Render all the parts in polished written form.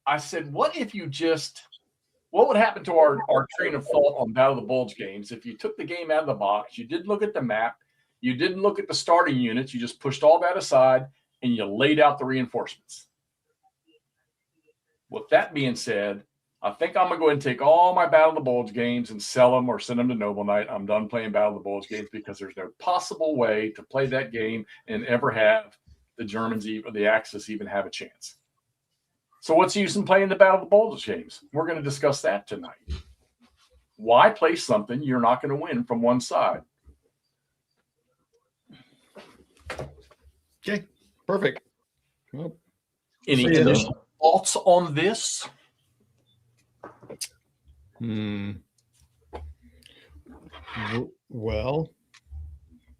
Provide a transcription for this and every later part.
I said, what would happen to our train of thought on Battle of the Bulge games if you took the game out of the box, you didn't look at the map, you didn't look at the starting units, you just pushed all that aside and you laid out the reinforcements. With that being said, I think I'm going to go ahead and take all my Battle of the Bulge games and sell them or send them to Noble Knight. I'm done playing Battle of the Bulge games because there's no possible way to play that game and ever have the Germans, even the Axis, even have a chance. So what's the use in playing the Battle of the Bulge games? We're going to discuss that tonight. Why play something you're not going to win from one side? Okay, perfect. Well, any initial thoughts on this? Well,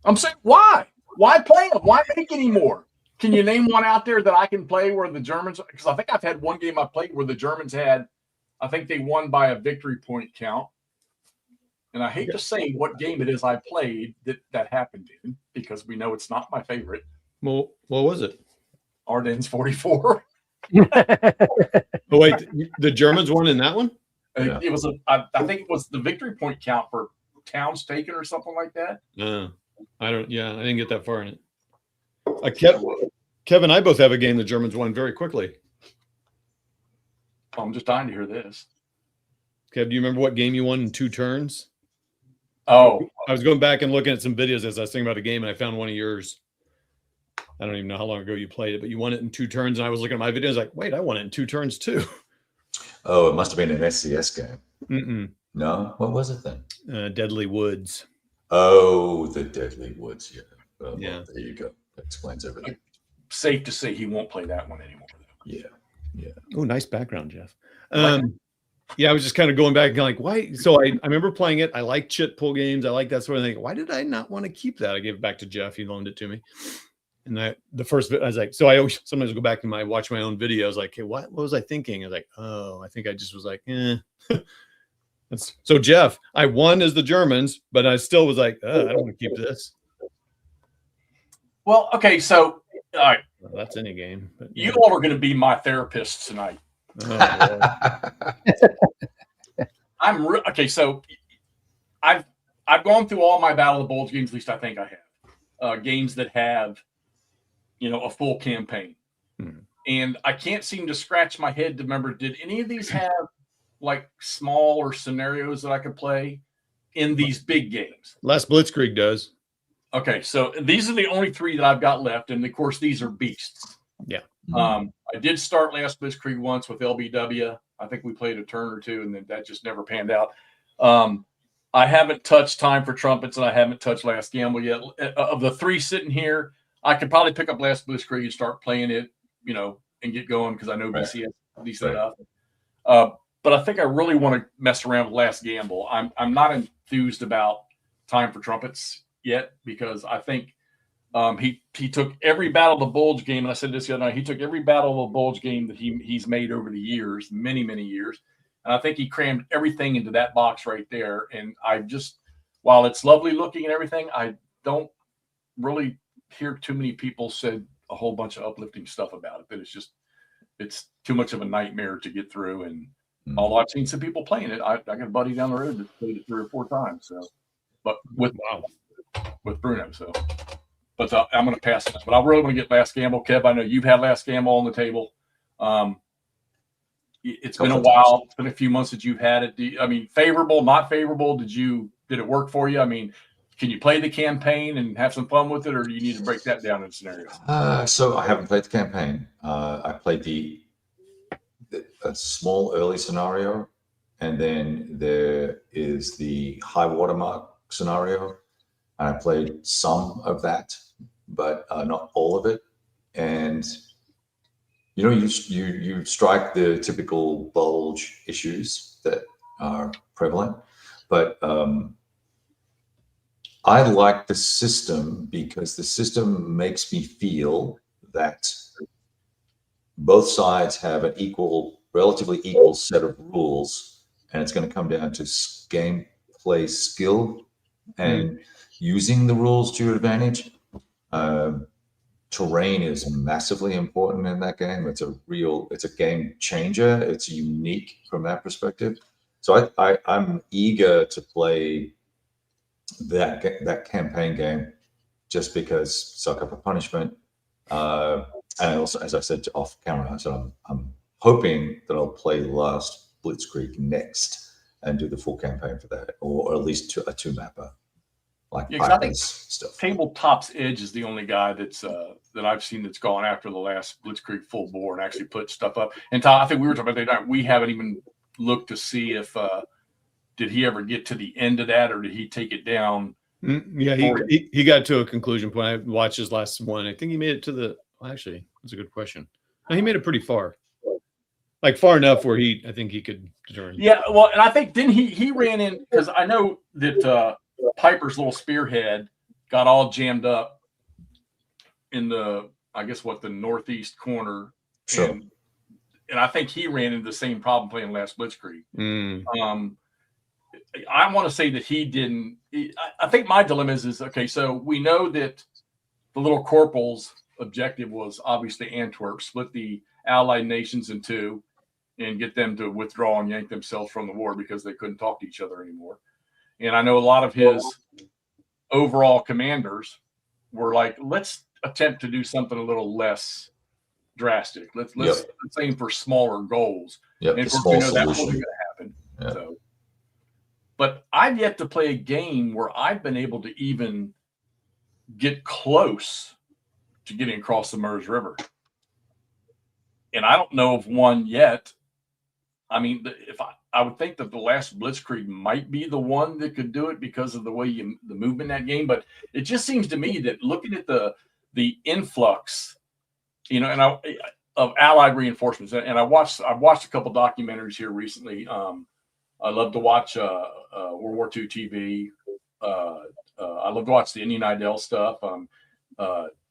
I'm saying why? Why play them? Why make any more? Can you name one out there that I can play where the Germans? Because I think I've had one game I played where the Germans had, I think they won by a victory point count. And I hate to say what game it is I played that happened in, because we know it's not my favorite. Well, what was it? Ardennes 44. Oh wait, the Germans won in that one? Yeah. It was I think it was the victory point count for towns taken or something like that. I didn't get that far in it. Kevin and I both have a game the Germans won very quickly. I'm just dying to hear this. Kev, do you remember what game you won in 2 turns? Oh, I was going back and looking at some videos as I was thinking about a game, and I found one of yours. I don't even know how long ago you played it, but you won it in 2 turns. And I was looking at my videos like, wait, I won it in 2 turns too. Oh, it must have been an SCS game. Mm-mm. No, what was it then? Deadly Woods. Oh, the Deadly Woods. Yeah. Well, yeah. There you go. That explains everything. Safe to say he won't play that one anymore. Yeah. Yeah. Oh, nice background, Jeff. Yeah, I was just kind of going back and like, why? So I remember playing it. I like chit pull games. I like that sort of thing. Why did I not want to keep that? I gave it back to Jeff. He loaned it to me. And the first bit, I was like, so I always sometimes go back and watch my own videos. Like, hey, what was I thinking? I was like, oh, I think I just was like, So Jeff, I won as the Germans, but I still was like, I don't want to keep this. Well, okay, so all right. Well, that's any game. But, you all are going to be my therapists tonight. Okay. So I've gone through all my Battle of the Bulge games. At least I think I have games that have, a full campaign, and I can't seem to scratch my head to remember. Did any of these have like smaller scenarios that I could play in these big games? Last Blitzkrieg does. Okay, so these are the only 3 that I've got left, and of course these are beasts. Yeah. I did start last Blitzkrieg once with LBW. I think we played a turn or 2, and then that just never panned out. I haven't touched Time for Trumpets, and I haven't touched Last Gamble yet. Of the 3 sitting here, I could probably pick up Last Blitzkrieg and start playing it, and get going because I know BC has these set up. But I think I really want to mess around with Last Gamble. I'm not enthused about Time for Trumpets yet because I think he took every Battle of the Bulge game, and I said this the other night, he took every Battle of the Bulge game that he's made over the years, many, many years, and I think he crammed everything into that box right there. And I just, while it's lovely looking and everything, I don't really hear too many people said a whole bunch of uplifting stuff about it. That it's too much of a nightmare to get through. And although I've seen some people playing it, I got a buddy down the road that played it 3 or 4 times. So, but with Bruno, so. But I'm going to pass this. But I really want to get Last Gamble. Kev, I know you've had Last Gamble on the table. It's been a while. It's been a few months that you've had it. Favorable, not favorable? Did it work for you? Can you play the campaign and have some fun with it, or do you need to break that down in scenarios? So I haven't played the campaign. I played a small early scenario, and then there is the high watermark scenario. And I played some of that, but not all of it. And you strike the typical Bulge issues that are prevalent, but I like the system because the system makes me feel that both sides have an relatively equal set of rules, and it's going to come down to gameplay skill and using the rules to your advantage. terrain is massively important in that game. It's a game changer. It's unique from that perspective. So I'm eager to play that campaign game just because Suck Up a Punishment. And also, as I said off camera, I said I'm hoping that I'll play Last Blitzkrieg next and do the full campaign for that, or at least a two-mapper. Like I think stuff. Tabletop's Edge is the only guy that's that I've seen that's gone after the last Blitzkrieg full bore and actually put stuff up. And Tom, I think we were talking about that. We haven't even looked to see if did he ever get to the end of that, or did he take it down? Yeah, he got to a conclusion point. I watched his last one. I think he made it to the. Well, actually, that's a good question. No, he made it pretty far, like far enough where I think he could determine. Yeah, well, and I think then he ran in, because I know that Piper's little spearhead got all jammed up in the, I guess, the northeast corner. Sure. And I think he ran into the same problem playing last Blitzkrieg. Mm. I want to say that he didn't. I think my dilemma is okay. So we know that the little corporal's objective was obviously Antwerp, split the Allied nations in two, and get them to withdraw and yank themselves from the war because they couldn't talk to each other anymore. And I know a lot of his overall commanders were like, let's attempt to do something a little less drastic. Let's aim for smaller goals. Yep, and of course, we know that wasn't going to happen. Yep. So, but I've yet to play a game where I've been able to even get close to getting across the Meuse River. And I don't know of one yet. I mean, if I would think that the last Blitzkrieg might be the one that could do it because of the way the movement in that game. But it just seems to me that looking at the influx, and of Allied reinforcements, and I've watched a couple documentaries here recently. I love to watch World War II TV. I love to watch the Indian Idol stuff.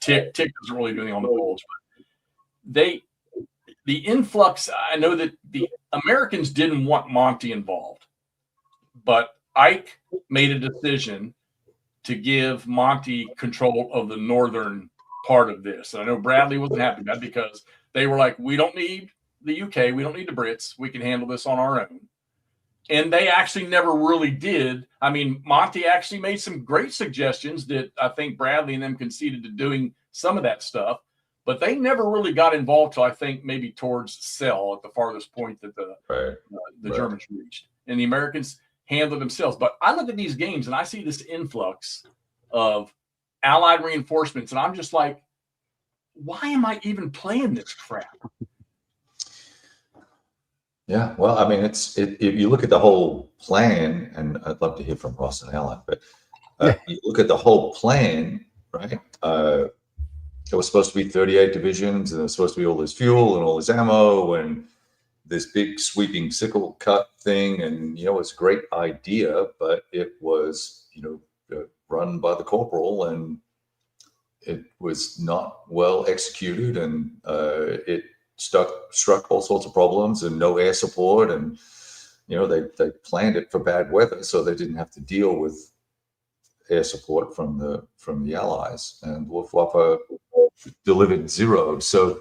Tick doesn't really do anything on the Bulge, but the influx. I know that the Americans didn't want Monty involved, but Ike made a decision to give Monty control of the northern part of this. And I know Bradley wasn't happy about it because they were like, we don't need the UK. We don't need the Brits. We can handle this on our own. And they actually never really did. I mean, Monty actually made some great suggestions that I think Bradley and them conceded to doing some of that stuff, but they never really got involved till I think maybe towards Celle at the farthest point that the Germans reached. And the Americans handled themselves. But I look at these games and I see this influx of Allied reinforcements, and I'm just like, why am I even playing this crap? Yeah, well, I mean, if you look at the whole plan, and I'd love to hear from Ross and Alan, but you look at the whole plan, right? It was supposed to be 38 divisions, and it was supposed to be all this fuel and all this ammo and this big sweeping sickle cut thing. And, it's a great idea, but it was, run by the corporal, and it was not well executed, and it struck all sorts of problems and no air support. And, they planned it for bad weather, so they didn't have to deal with air support from the Allies, and Luftwaffe delivered zero. So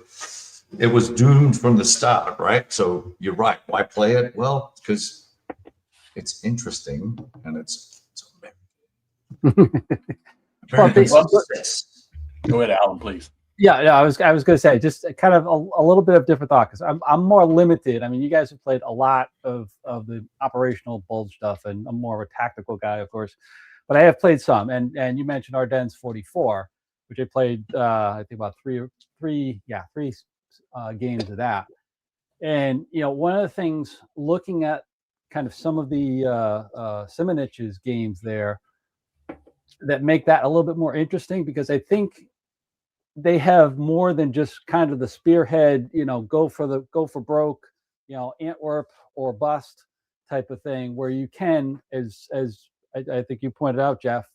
it was doomed from the start, right? So you're right. Why play it? Well, because it's interesting and it's American. Go ahead, Alan, please. Yeah, I was going to say just kind of a little bit of different thought, because I'm more limited. I mean, you guys have played a lot of the operational Bulge stuff, and I'm more of a tactical guy, of course. But I have played some, and you mentioned Ardennes 44, which I played I think about three games of that. And one of the things, looking at kind of some of the Simonich's games there, that make that a little bit more interesting, because I think they have more than just kind of the spearhead, go for broke, Antwerp or bust type of thing, where you can, as I think you pointed out, Jeff,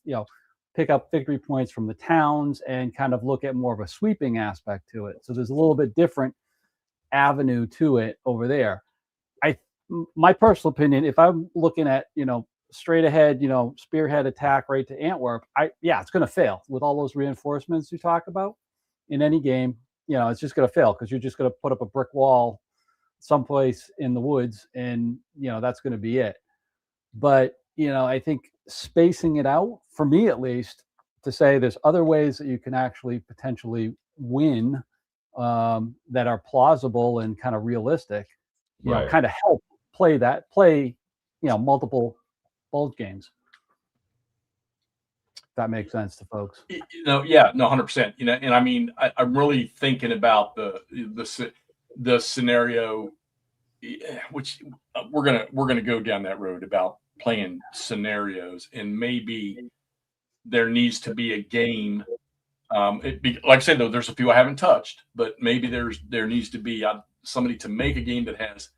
pick up victory points from the towns and kind of look at more of a sweeping aspect to it. So there's a little bit different avenue to it over there. My personal opinion, if I'm looking at, straight ahead, spearhead attack right to Antwerp, it's going to fail with all those reinforcements you talk about. in any game, it's just going to fail because you're just going to put up a brick wall someplace in the woods, and that's going to be it. But I think spacing it out, for me at least, to say there's other ways that you can actually potentially win that are plausible and kind of realistic, kind of help play multiple Bulge games. That makes sense to folks. Yeah, no, 100%. And I mean, I'm really thinking about the scenario, which we're gonna go down that road about playing scenarios, and maybe there needs to be a game. Like I said, though, there's a few I haven't touched, but maybe there needs to be somebody to make a game that has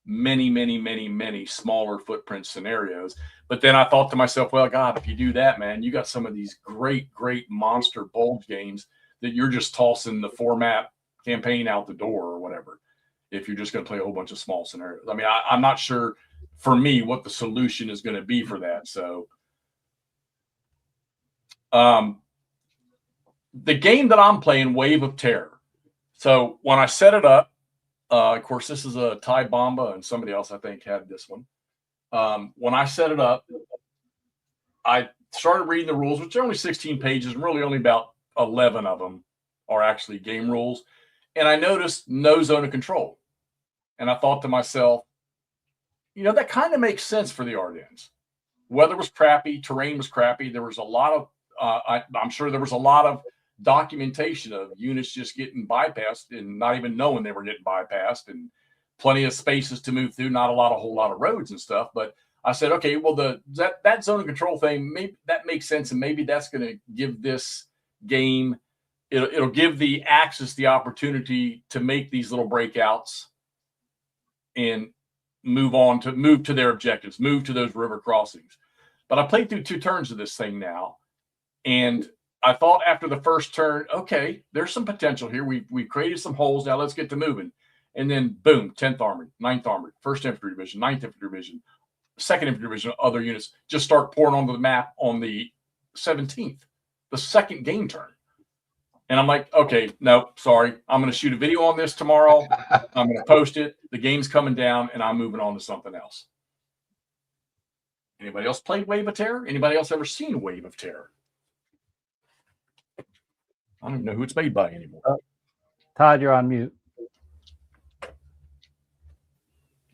many smaller footprint scenarios. But then I thought to myself, well, God, if you do that, man, you got some of these great monster Bulge games that you're just tossing the format campaign out the door or whatever, if you're just going to play a whole bunch of small scenarios. I mean, I'm not sure for me what the solution is going to be for that. So the game that I'm playing, Wave of Terror. So when I set it up, of course, this is a Ty Bomba, and somebody else I think had this one. When I set it up, I started reading the rules, which are only 16 pages, and really only about 11 of them are actually game rules. And I noticed no zone of control. And I thought to myself, that kind of makes sense for the Ardennes. Weather was crappy, terrain was crappy. There was a lot of, I'm sure there was a lot of documentation of units just getting bypassed and not even knowing they were getting bypassed, and plenty of spaces to move through, not a whole lot of roads and stuff. But I said, okay, well, that zone of control thing, maybe that makes sense, and maybe that's going to give this game, it'll give the Axis the opportunity to make these little breakouts and move to their objectives, move to those river crossings. But I played through 2 turns of this thing now, and I thought after the first turn, okay, there's some potential here. We've created some holes. Now let's get to moving. And then boom, 10th Armored, 9th Armored, 1st Infantry Division, 9th Infantry Division, 2nd Infantry Division, other units just start pouring onto the map on the 17th, the second game turn. And I'm like, okay, no, sorry. I'm going to shoot a video on this tomorrow. I'm going to post it. The game's coming down, and I'm moving on to something else. Anybody else played Wave of Terror? Anybody else ever seen Wave of Terror? I don't even know who it's made by anymore. Todd, you're on mute.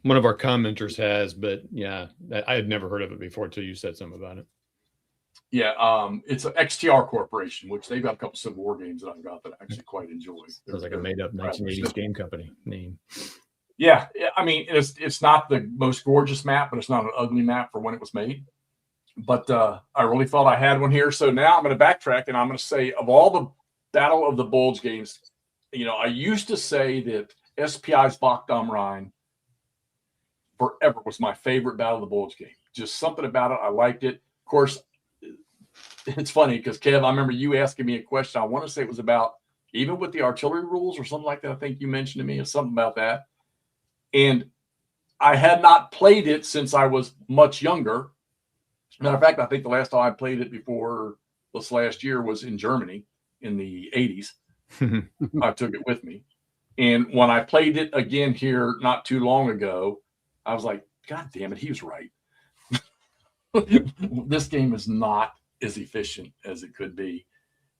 One of our commenters has, but yeah, I had never heard of it before until you said something about it. Yeah, it's an XTR Corporation, which they've got a couple Civil War games that I've got that I actually quite enjoy. Sounds like a made-up 1980s game company name. Yeah, I mean, it's not the most gorgeous map, but it's not an ugly map for when it was made. But I really thought I had one here. So now I'm going to backtrack, and I'm going to say, of all the Battle of the Bulge games, I used to say that SPI's Bach am Rhein forever was my favorite Battle of the Bulge game. Just something about it. I liked it. Of course, it's funny because, Kev, I remember you asking me a question. I want to say it was about, even with the artillery rules or something like that, I think you mentioned to me or something about that. And I had not played it since I was much younger. Matter of fact, I think the last time I played it before this last year was in Germany in the 80s. I took it with me. And when I played it again here not too long ago, I was like, God damn it, he was right. This game is not as efficient as it could be.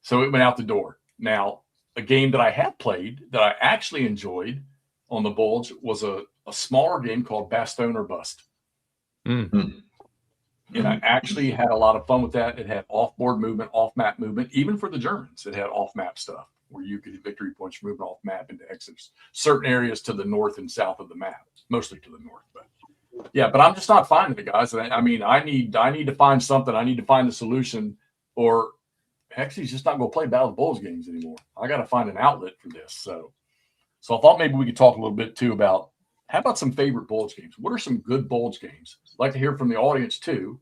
So it went out the door. Now, a game that I had played that I actually enjoyed on the Bulge was a smaller game called Bastogne or Bust. Mm-hmm. And I actually had a lot of fun with that. It had off-board movement, off-map movement. Even for the Germans, it had off-map stuff where you could get victory points for moving off-map into exits. Certain areas to the north and south of the map, mostly to the north. But yeah, but I'm just not finding it, guys. I mean, I need to find something. I need to find a solution, or actually, just not going to play Battle of the Bulge games anymore. I got to find an outlet for this. So I thought maybe we could talk a little bit too about, how about some favorite Bulge games? What are some good Bulge games? I'd like to hear from the audience too.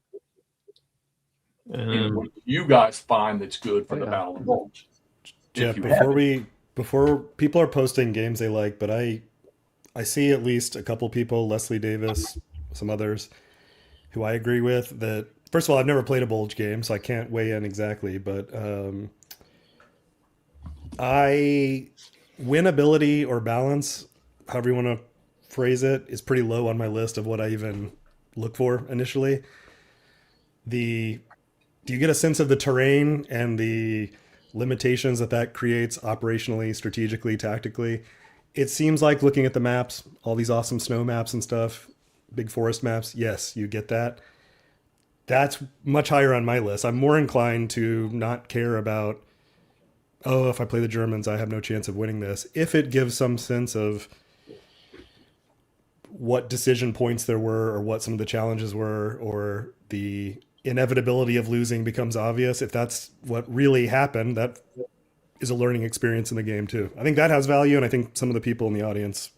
What you guys find that's good for the Battle of the Bulge? Jeff, before people are posting games they like, but I see at least a couple people, Leslie Davis, some others, who I agree with that. First of all, I've never played a Bulge game, so I can't weigh in exactly, but Winnability or balance, however you want to phrase it, is pretty low on my list of what I even look for initially. Do you get a sense of the terrain and the limitations that creates operationally, strategically, tactically? It seems like looking at the maps, all these awesome snow maps and stuff, big forest maps, yes, you get that. That's much higher on my list. I'm more inclined to not care about, oh, if I play the Germans, I have no chance of winning this. If it gives some sense of what decision points there were, or what some of the challenges were, or the inevitability of losing becomes obvious, if that's what really happened, that is a learning experience in the game too. I think that has value, and I think some of the people in the audience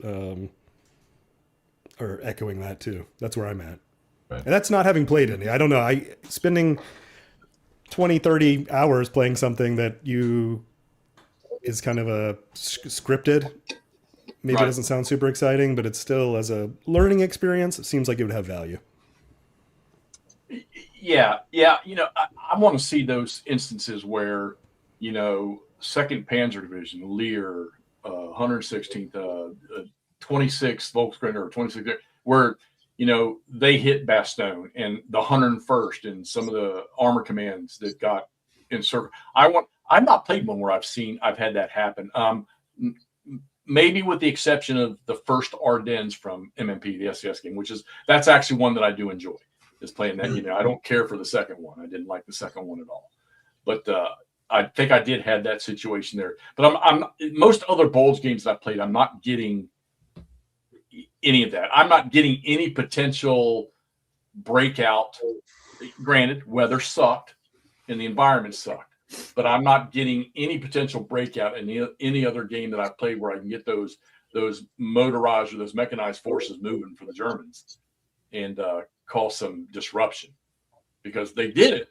are echoing that too. That's where I'm at. Right. And that's not having played any. I don't know. Spending 20, 30 hours playing something that is kind of a scripted. Maybe It doesn't sound super exciting, but it's still, as a learning experience, it seems like it would have value. Yeah. I want to see those instances where, 2nd Panzer Division, Lear, 116th, 26th Volksgrenadier, or 26th, where, they hit Bastogne, and the 101st and some of the armor commands that got encircled. I've not played one where I've had that happen. Maybe with the exception of the first Ardennes from MMP, the SCS game, that's actually one that I do enjoy, is playing that. I don't care for the second one. I didn't like the second one at all, but I think I did have that situation there. But I'm most other Bulge games that I played, I'm not getting any of that. I'm not getting any potential breakout. Granted, weather sucked and the environment sucked, but I'm not getting any potential breakout in any other game that I've played where I can get those motorized or those mechanized forces moving for the Germans and cause some disruption, because they did it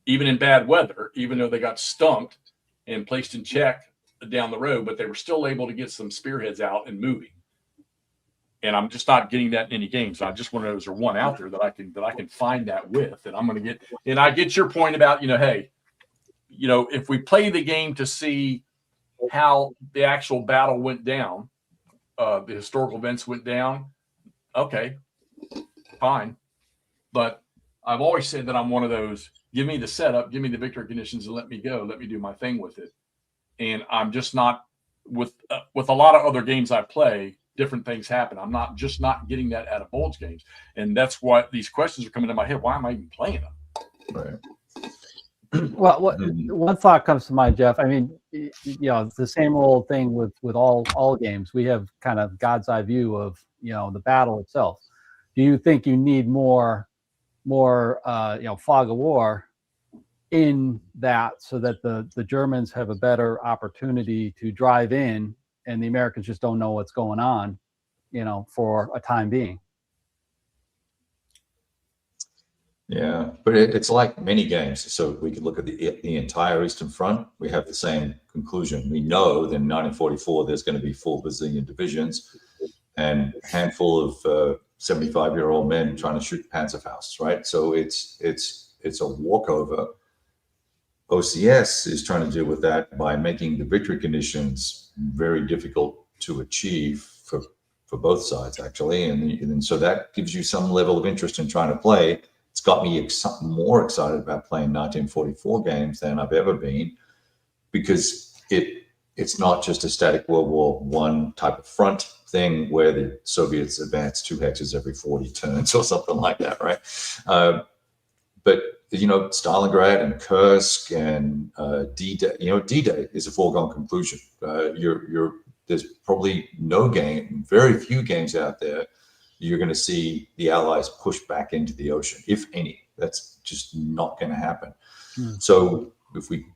even in bad weather, even though they got stumped and placed in check down the road, but they were still able to get some spearheads out and moving. And I'm just not getting that in any games. I just want to know, is there one out there that I can find that with, and I'm going to get. And I get your point about, hey, if we play the game to see how the actual battle went down, the historical events went down, okay, fine. But I've always said that I'm one of those, give me the setup, give me the victory conditions, and let me go. Let me do my thing with it. And I'm just not, with a lot of other games I play, different things happen. I'm not getting that out of Bulge games. And that's why these questions are coming to my head. Why am I even playing them? Right. Well, one thought comes to mind, Jeff. I mean, it's the same old thing with all games. We have kind of God's eye view of, the battle itself. Do you think you need more fog of war in that, so that the Germans have a better opportunity to drive in, and the Americans just don't know what's going on, for a time being? Yeah, but it's like many games. So we could look at the entire Eastern Front. We have the same conclusion. We know that in 1944 there's going to be 4 Brazilian divisions and a handful of 75-year-old men trying to shoot Panzerfausts, right? So it's a walkover. OCS is trying to deal with that by making the victory conditions very difficult to achieve for both sides, actually, and so that gives you some level of interest in trying to play. It's got me more excited about playing 1944 games than I've ever been, because it's not just a static World War I type of front thing where the Soviets advance 2 hexes every 40 turns or something like that, right? But Stalingrad and Kursk and D-Day, D-Day is a foregone conclusion. There's probably very few games out there you're going to see the Allies push back into the ocean, if any. That's just not going to happen. So if we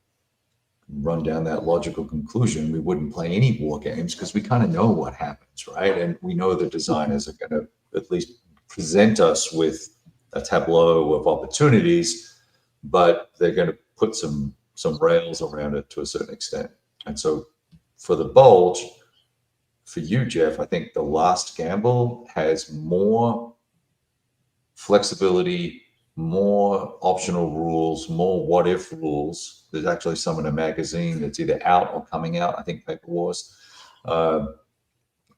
run down that logical conclusion, we wouldn't play any war games, because we kind of know what happens, right? And we know the designers are going to at least present us with a tableau of opportunities, but they're going to put some rails around it to a certain extent. And so for the Bulge, for you, Jeff, I think the Last Gamble has more flexibility more optional rules, more what if rules. There's actually some in a magazine that's either out or coming out. I think Paper Wars.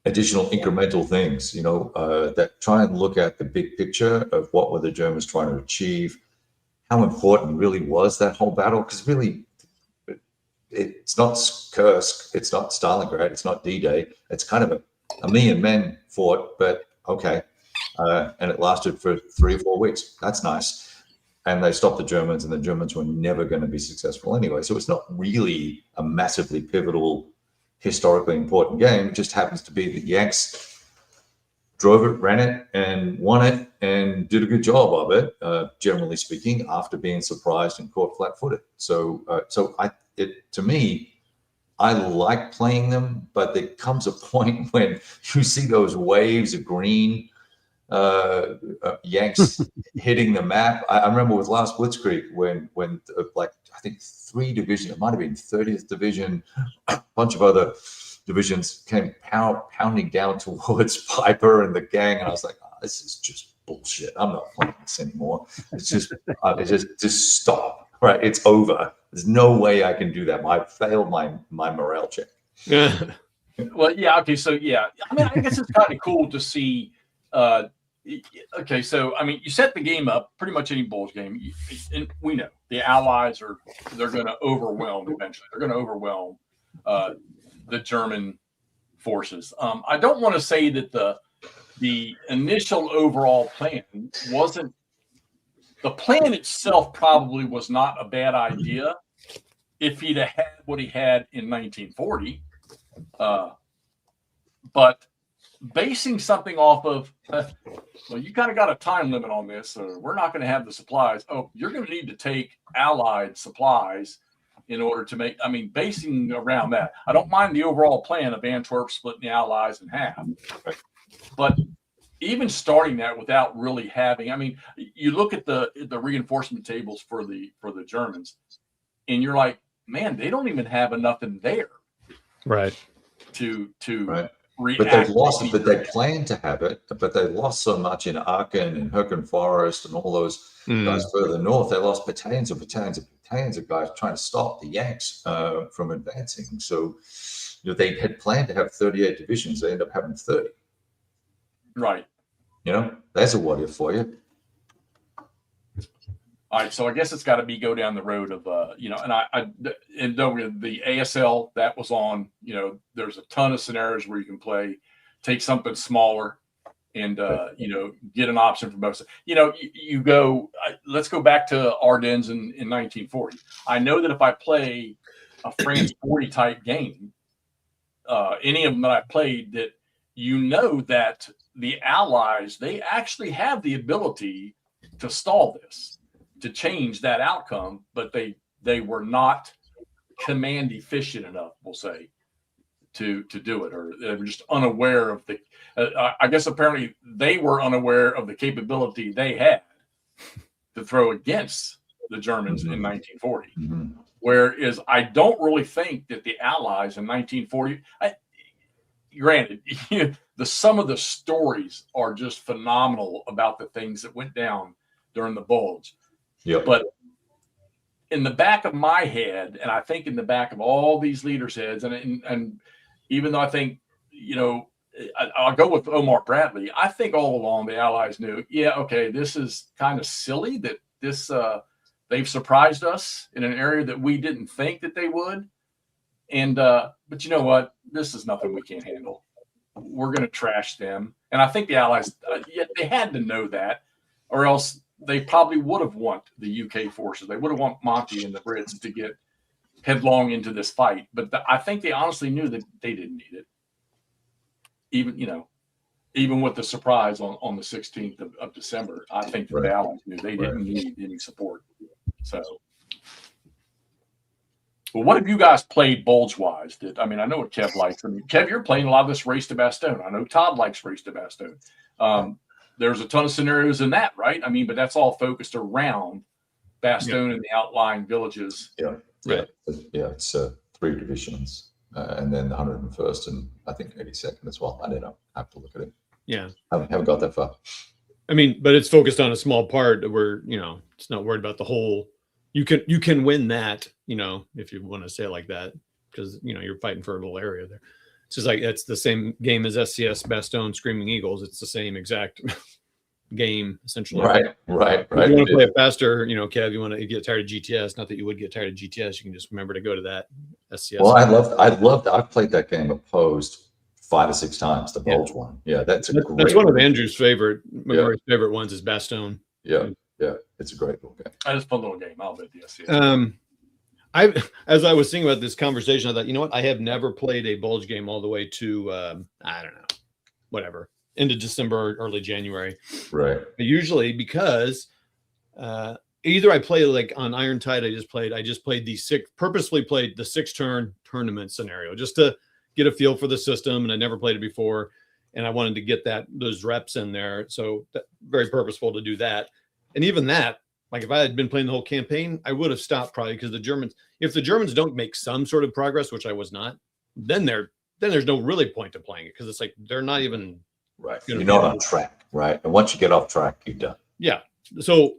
Additional incremental things, that try and look at the big picture of what were the Germans trying to achieve, how important really was that whole battle, because really it's not Kursk, it's not Stalingrad, it's not D-Day. It's kind of a million men fought, but okay. And it lasted for 3 or 4 weeks. That's nice. And they stopped the Germans, and the Germans were never going to be successful anyway. So it's not really a massively pivotal, historically important game. It just happens to be that Yanks drove it, ran it, and won it, and did a good job of it, generally speaking, after being surprised and caught flat-footed. So to me, I like playing them, but there comes a point when you see those waves of green Yanks hitting the map. I remember with last Blitzkrieg when like I think 3 divisions, it might have been 30th Division, a bunch of other divisions came pounding down towards Piper and the gang, and I was like, oh, this is just bullshit. I'm not playing this anymore. It's just stop. Right, it's over. There's no way I can do that. I failed my morale check. Well, yeah, okay, so yeah, I mean, I guess it's kind of cool to see. Okay, so I mean, you set the game up pretty much any Bulge game, and we know the Allies they're going to overwhelm eventually. They're going to overwhelm the German forces. I don't want to say that the initial overall plan wasn't. The plan itself probably was not a bad idea if he'd have had what he had in 1940. But basing something off of, well, you kind of got a time limit on this, so we're not going to have the supplies. Oh, you're going to need to take Allied supplies in order to make, I mean, basing around that. I don't mind the overall plan of Antwerp splitting the Allies in half, but even starting that without really having, I mean, you look at the reinforcement tables for the Germans, and you're like, man, they don't even have enough in there, right? To right. But they've lost. But they planned to have it. But they lost so much in Aachen and Herken Forest and all those guys further north. They lost battalions and battalions and battalions of guys trying to stop the Yanks from advancing. So they had planned to have 38 divisions. They end up having 30. Right. That's a what if for you. All right, so I guess it's got to go down the road of and the ASL that was on. There's a ton of scenarios where you can take something smaller, and get an option for both. You go. Let's go back to Ardennes in 1940. I know that if I play a France 40 type game, any of them that I played, that that the Allies, they actually have the ability to stall this, to change that outcome, but they were not command efficient enough, we'll say, to do it, or they were just unaware of the. I guess apparently they were unaware of the capability they had to throw against the Germans in 1940. Whereas I don't really think that the Allies in 1940. Granted, some of the stories are just phenomenal about the things that went down during the Bulge. Yep. But in the back of my head, and I think in the back of all these leaders' heads, and even though I think, I'll go with Omar Bradley, I think all along the Allies knew, okay, this is kind of silly that they've surprised us in an area that we didn't think that they would. And but you know what? This is nothing we can't handle. We're going to trash them. And I think the Allies, they had to know that, or else they probably would have wanted the UK forces. They would have wanted Monty and the Brits to get headlong into this fight. But I think they honestly knew that they didn't need it. Even with the surprise on the 16th of December, I think the Allies knew they didn't need any support. So. Well, what have you guys played Bulge-wise? I know what Kev likes. Kev, you're playing a lot of this Race to Bastogne. I know Todd likes Race to Bastogne. There's a ton of scenarios in that, right? But that's all focused around Bastogne and the outlying villages. Yeah. It's 3 divisions, and then the 101st and I think 82nd as well. I don't know. I have to look at it. Yeah, I haven't got that far. I mean, but it's focused on a small part where, it's not worried about the whole. You can win that, if you want to say it like that, because, you're fighting for a little area there. It's just like, it's the same game as SCS Bastogne Screaming Eagles. It's the same exact game, essentially. Right. If you want to play it faster, Kev, you want to get tired of GTS. Not that you would get tired of GTS. You can just remember to go to that SCS. Well, I've played that game opposed 5 or 6 times, the Bulge one. Yeah, that's one of Andrew's favorite ones is Bastogne. Yeah, it's a great little game. It's a fun little game. I'll bet the SCS. As I was thinking about this conversation, I thought, you know what? I have never played a Bulge game all the way to, I don't know, whatever, into December, early January. Right. Usually because either I play like on Iron Tide, I just purposely played the 6-turn tournament scenario just to get a feel for the system. And I never played it before. And I wanted to get those reps in there. So very purposeful to do that. And even that, like if I had been playing the whole campaign, I would have stopped probably because if the Germans don't make some sort of progress, which I was not, then there's no really point to playing it because it's like they're not even right. You're not on track, right? And once you get off track, you're done. Yeah. So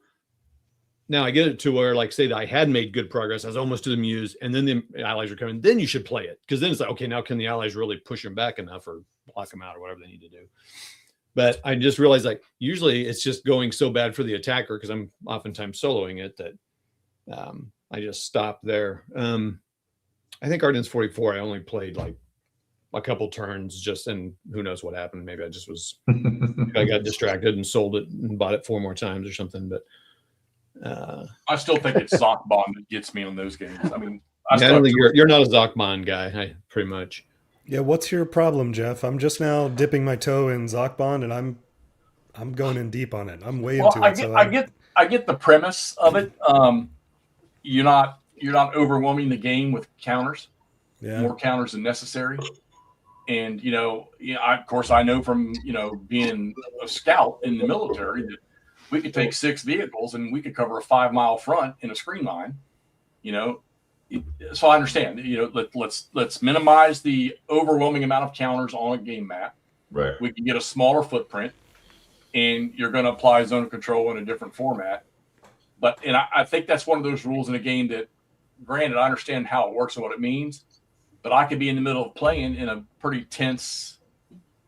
now I get it to where, like, say that I had made good progress, I was almost to the Muse, and then the Allies are coming. Then you should play it because then it's like, okay, now can the Allies really push them back enough or block them out or whatever they need to do? But I just realized, like, usually it's just going so bad for the attacker because I'm oftentimes soloing it that I just stop there. I think Ardennes 44, I only played like a couple turns and who knows what happened. Maybe I got distracted and sold it and bought it 4 more times or something. But I still think it's Zockbon that gets me on those games. I mean, I don't think you're not a Zockbon guy, pretty much. Yeah, what's your problem, Jeff? I'm just now dipping my toe in Zockbond, and I'm going in deep on it. I'm way into it. I get the premise of it. You're not overwhelming the game with counters. Yeah. More counters than necessary. And of course, I know from being a scout in the military that we could take 6 vehicles and we could cover a 5-mile front in a screen line. So I understand. Let's minimize the overwhelming amount of counters on a game map. Right. We can get a smaller footprint, and you're going to apply zone of control in a different format. But I think that's one of those rules in a game that, granted, I understand how it works and what it means, but I could be in the middle of playing in a pretty tense,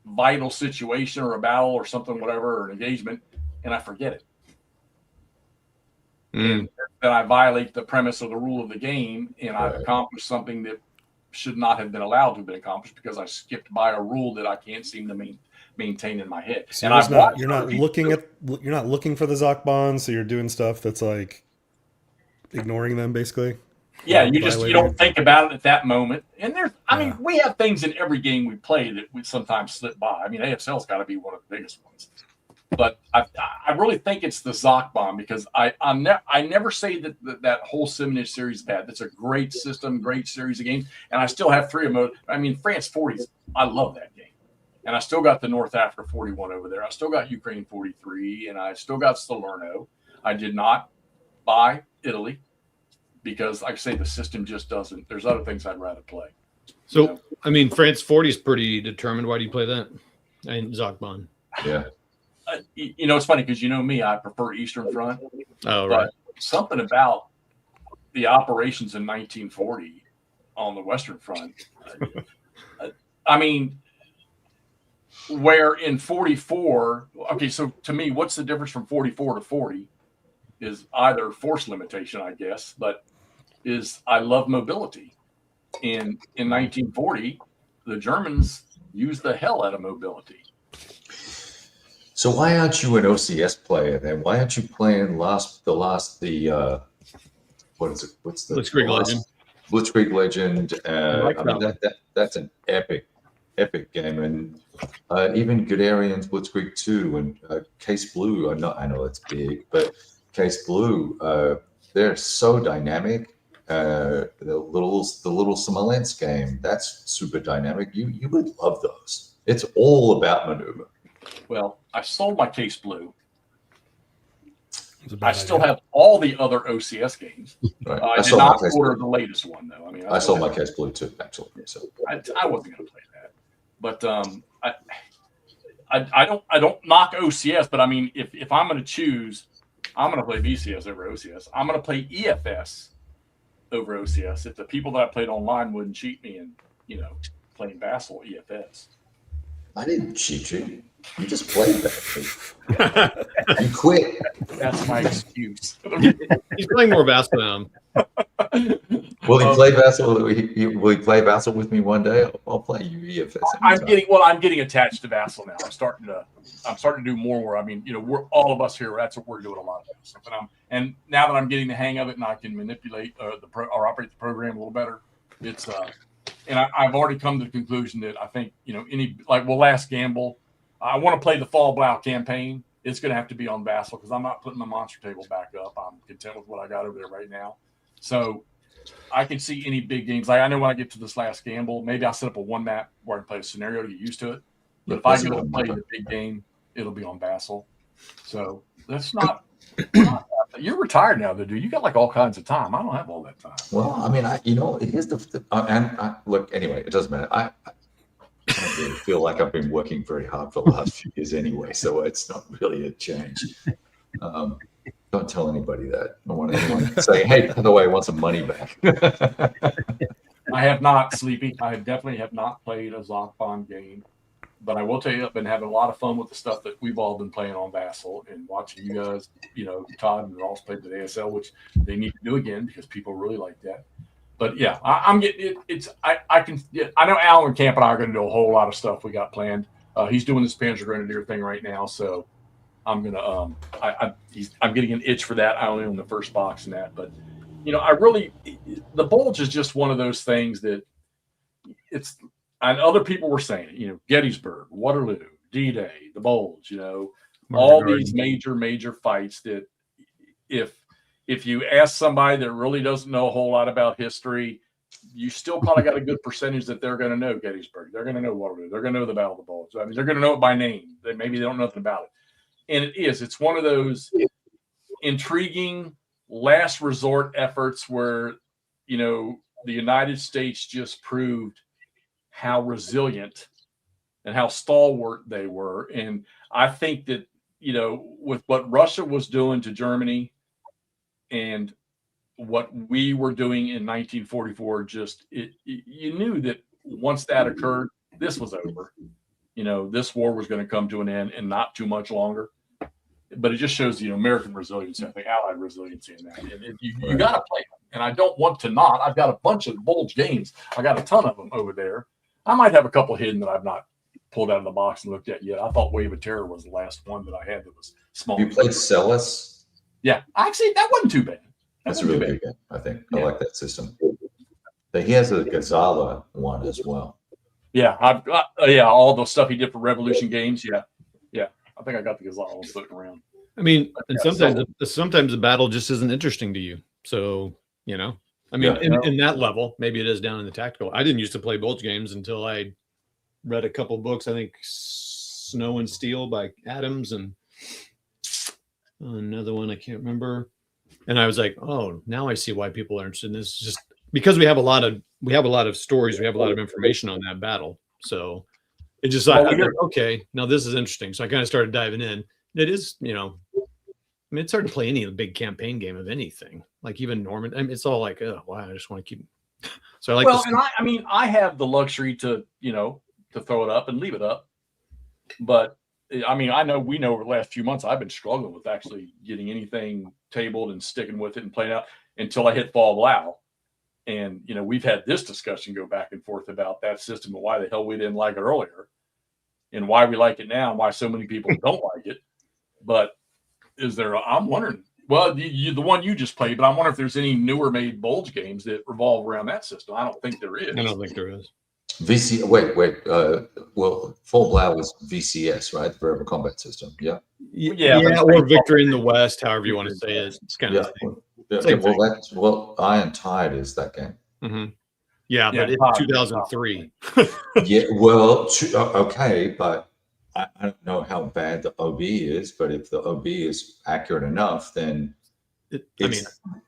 vital situation or a battle or something, whatever, or an engagement, and I forget it. And then I violate the premise of the rule of the game, and I've accomplished something that should not have been allowed to have been accomplished because I skipped by a rule that I can't seem to maintain in my head. So and you're not looking for the Zockbons, so you're doing stuff that's like ignoring them, basically. Yeah, you don't think about it at that moment. And we have things in every game we play that we sometimes slip by. I mean, AFL's got to be one of the biggest ones. But I really think it's the Zockbon because I never say that whole Simonage series is bad. That's a great system, great series of games, and I still have 3 of them. I mean, France 40s, I love that game, and I still got the North Africa 41 over there. I still got Ukraine 43, and I still got Salerno. I did not buy Italy because, like I say, the system just doesn't. There's other things I'd rather play. So, I mean, France 40 is pretty determined. Why do you play that? And Zockbon. Yeah. It's funny because me, I prefer Eastern Front. Oh, right. Something about the operations in 1940 on the Western Front. I mean, where in 44, okay, so to me, what's the difference from 44 to 40 is either force limitation, I guess, but I love mobility. In 1940, the Germans used the hell out of mobility. So why aren't you an OCS player then? Why aren't you playing what is it? What's the Blitzkrieg Legend? Blitzkrieg Legend. Like that's an epic game, and even Guderian's Blitzkrieg 2 and Case Blue. I know it's big, but Case Blue, they're so dynamic. The little Smolensk game, that's super dynamic. You would love those. It's all about maneuver. Well, I sold my Case Blue. I still have all the other OCS games. Right. I did not order the latest one, though. I mean, I sold my Case Blue too, actually. So I wasn't going to play that, but I don't knock OCS, but I mean, if I'm going to choose, I'm going to play VCS over OCS. I'm going to play EFS over OCS if the people that I played online wouldn't cheat me and playing Vassal EFS. I didn't cheat you. You just played that. You quit. That's my excuse. He's playing more Vassal now. Will he play Vassal? Will he play Vassal with me one day? I'll play you EFS. I'm getting attached to Vassal now. I'm starting to do more. I mean, we're all of us here. That's what we're doing a lot of stuff. And now that I'm getting the hang of it and I can manipulate or operate the program a little better, it's and I've already come to the conclusion that I think last gamble, I want to play the Fall Blau campaign. It's going to have to be on Vassal because I'm not putting my monster table back up. I'm content with what I got over there right now. So I can see any big games. Like I know when I get to this last gamble, maybe I'll set up a one map where I can play a scenario to get used to it. But if I go to play the big game, it'll be on Vassal. So that's not. You're retired now, though, dude. You got like all kinds of time. I don't have all that time. Well, I mean, here's look. Anyway, it doesn't matter. I don't really feel like I've been working very hard for the last few years anyway, so it's not really a change. Don't tell anybody that. I don't want anyone to say, hey, by the way, I want some money back. I have not, Sleepy. I definitely have not played a Zombon game. But I will tell you, I've been having a lot of fun with the stuff that we've all been playing on Vassal and watching you guys, Todd and Ross played the ASL, which they need to do again because people really like that. But yeah, I'm getting it. I know Alan Camp and I are going to do a whole lot of stuff we got planned. He's doing this Panzer Grenadier thing right now, so I'm gonna I'm getting an itch for that. I only own the first box in that, but the Bulge is just one of those things that and other people were saying, Gettysburg, Waterloo, D-Day, the Bulge, all these major fights that if you ask somebody that really doesn't know a whole lot about history, you still probably got a good percentage that they're going to know Gettysburg. They're going to know Waterloo. They're going to know the Battle of the Bulge. I mean, they're going to know it by name. Maybe they don't know nothing about it. And it's one of those intriguing last resort efforts where, the United States just proved how resilient and how stalwart they were. And I think that, with what Russia was doing to Germany and what we were doing in 1944, you knew that once that occurred, this was over. This war was going to come to an end and not too much longer. But it just shows, American resiliency, I think, Allied resiliency in that. And you got to play them. And I don't want to not. I've got a bunch of Bulge games. I got a ton of them over there. I might have a couple hidden that I've not pulled out of the box and looked at yet. I thought Wave of Terror was the last one that I had that was small. You played Celis? Yeah. Actually, that wasn't too bad. That's a really good game, I think. I like that system. But he has a Gazala one as well. Yeah. All the stuff he did for Revolution Games. Yeah. I think I got the Gazala floating around. I mean, and sometimes the battle just isn't interesting to you. So, I mean, in that level, maybe it is down in the tactical. I didn't used to play Bulge games until I read a couple books. I think Snow and Steel by Adams and another one I can't remember. And I was like, oh, now I see why people are interested in this. Just because we have a lot of stories, we have a lot of information on that battle. So it just okay, now this is interesting. So I kind of started diving in. It is, it's hard to play any big campaign game of anything. Like even Norman, I mean, it's all like, oh wow, I just want to keep. So I like. Well, and I have the luxury to to throw it up and leave it up, but I mean we know over the last few months I've been struggling with actually getting anything tabled and sticking with it and playing out until I hit Fall Blau. And, we've had this discussion go back and forth about that system and why the hell we didn't like it earlier and why we like it now and why so many people don't like it. But I'm wondering, well, the one you just played, but I'm wondering if there's any newer made Bulge games that revolve around that system. I don't think there is. I don't think there is. Well, Fall Blau was VCS, right? The Variable Combat System. Yeah. Yeah, or Victory in the West, however you want to say it. It's kind of the same. Iron Tide is that game. Mm-hmm. Yeah, but it's 2003. Yeah, well, okay, but I don't know how bad the OB is, but if the OB is accurate enough, then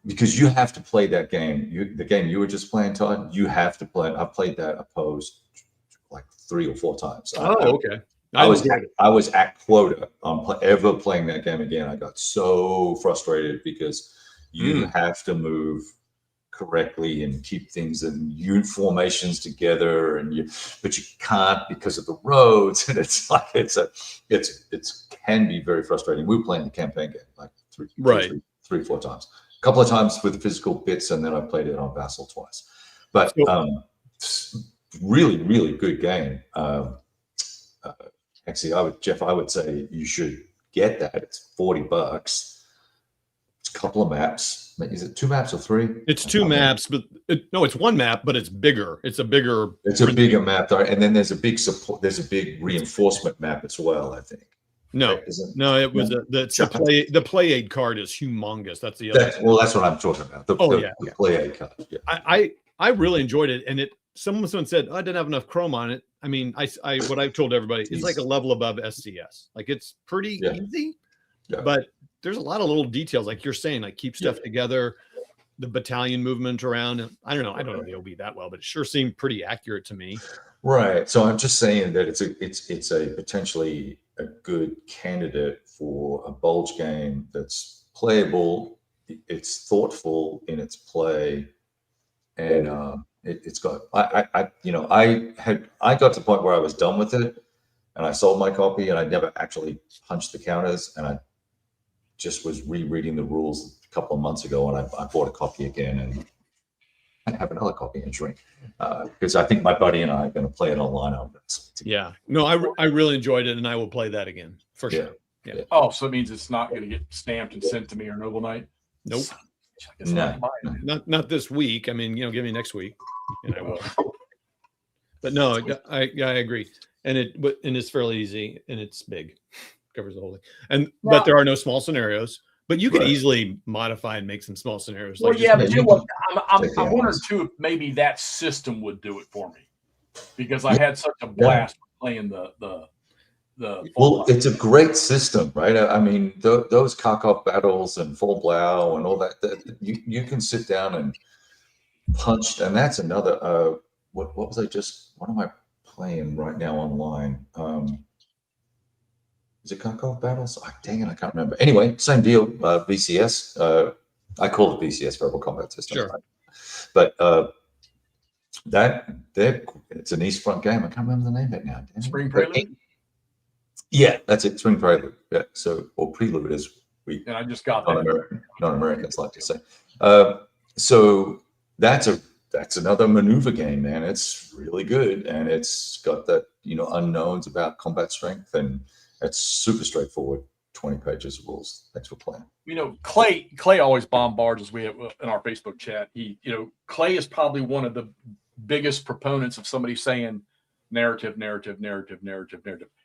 because you have to play that game. The game you were just playing, Todd, you have to play. I played that opposed like 3 or 4 times. Oh, okay. I was at quota on ever playing that game again. I got so frustrated because you have to move correctly and keep things in formations together, but you can't because of the roads, and it's like it can be very frustrating. We were playing the campaign game like three, 4 times, a couple of times with the physical bits, and then I played it on Vassal twice. But really, really good game. Actually, I would say you should get that. It's $40. It's a couple of maps. Is it 2 maps or 3? It's 2 maps, but it's 1 map, but it's bigger. It's a bigger map, and then there's a big support. There's a big reinforcement map as well, I think. No, it was the play aid card is humongous. That's the other. That's what I'm talking about. The play aid card. Yeah. I really enjoyed it, and someone said I didn't have enough chrome on it. I mean, what I've told everybody is like a level above SCS. Like it's pretty easy, but there's a lot of little details, like you're saying, like keep stuff together, the battalion movement around. I don't know the OB that well, but it sure seemed pretty accurate to me. Right. So I'm just saying that it's a potentially a good candidate for a Bulge game that's playable. It's thoughtful in its play, and it's got. I got to the point where I was done with it, and I sold my copy, and I never actually punched the counters, and I just was rereading the rules a couple of months ago, and I bought a copy again, and I have another copy in shrink because I think my buddy and I are going to play it online. Yeah, no, I really enjoyed it, and I will play that again for sure. Yeah. Oh, so it means it's not going to get stamped and sent to me or Noble Knight? Nope. No. Not this week. I mean, give me next week, and I will. But no, I agree, and it's fairly easy, and it's big, covers the whole thing, but there are no small scenarios. But you can easily modify and make some small scenarios. Well, but I'm wondering too if maybe that system would do it for me, because I had such a blast playing the. Well, it's a great system, right? I mean, those Kharkov battles and Full Blau and all that you can sit down and punch, and that's another. What am I playing right now online? Is it Kharkov battles? Oh, dang it, I can't remember. Anyway, same deal. VCS. I call it VCS, Verbal Combat System. Sure. Right? But it's an East Front game. I can't remember the name of it now. Spring Prelude. Yeah, that's it. Spring Prelude. Yeah. Or Prelude as we. And I just got that. Non-Americans like to say. So that's another maneuver game, man. It's really good, and it's got that unknowns about combat strength, and it's super straightforward. 20 pages of rules. Thanks for playing. Clay always bombards us. We have in our Facebook chat. Clay is probably one of the biggest proponents of somebody saying narrative.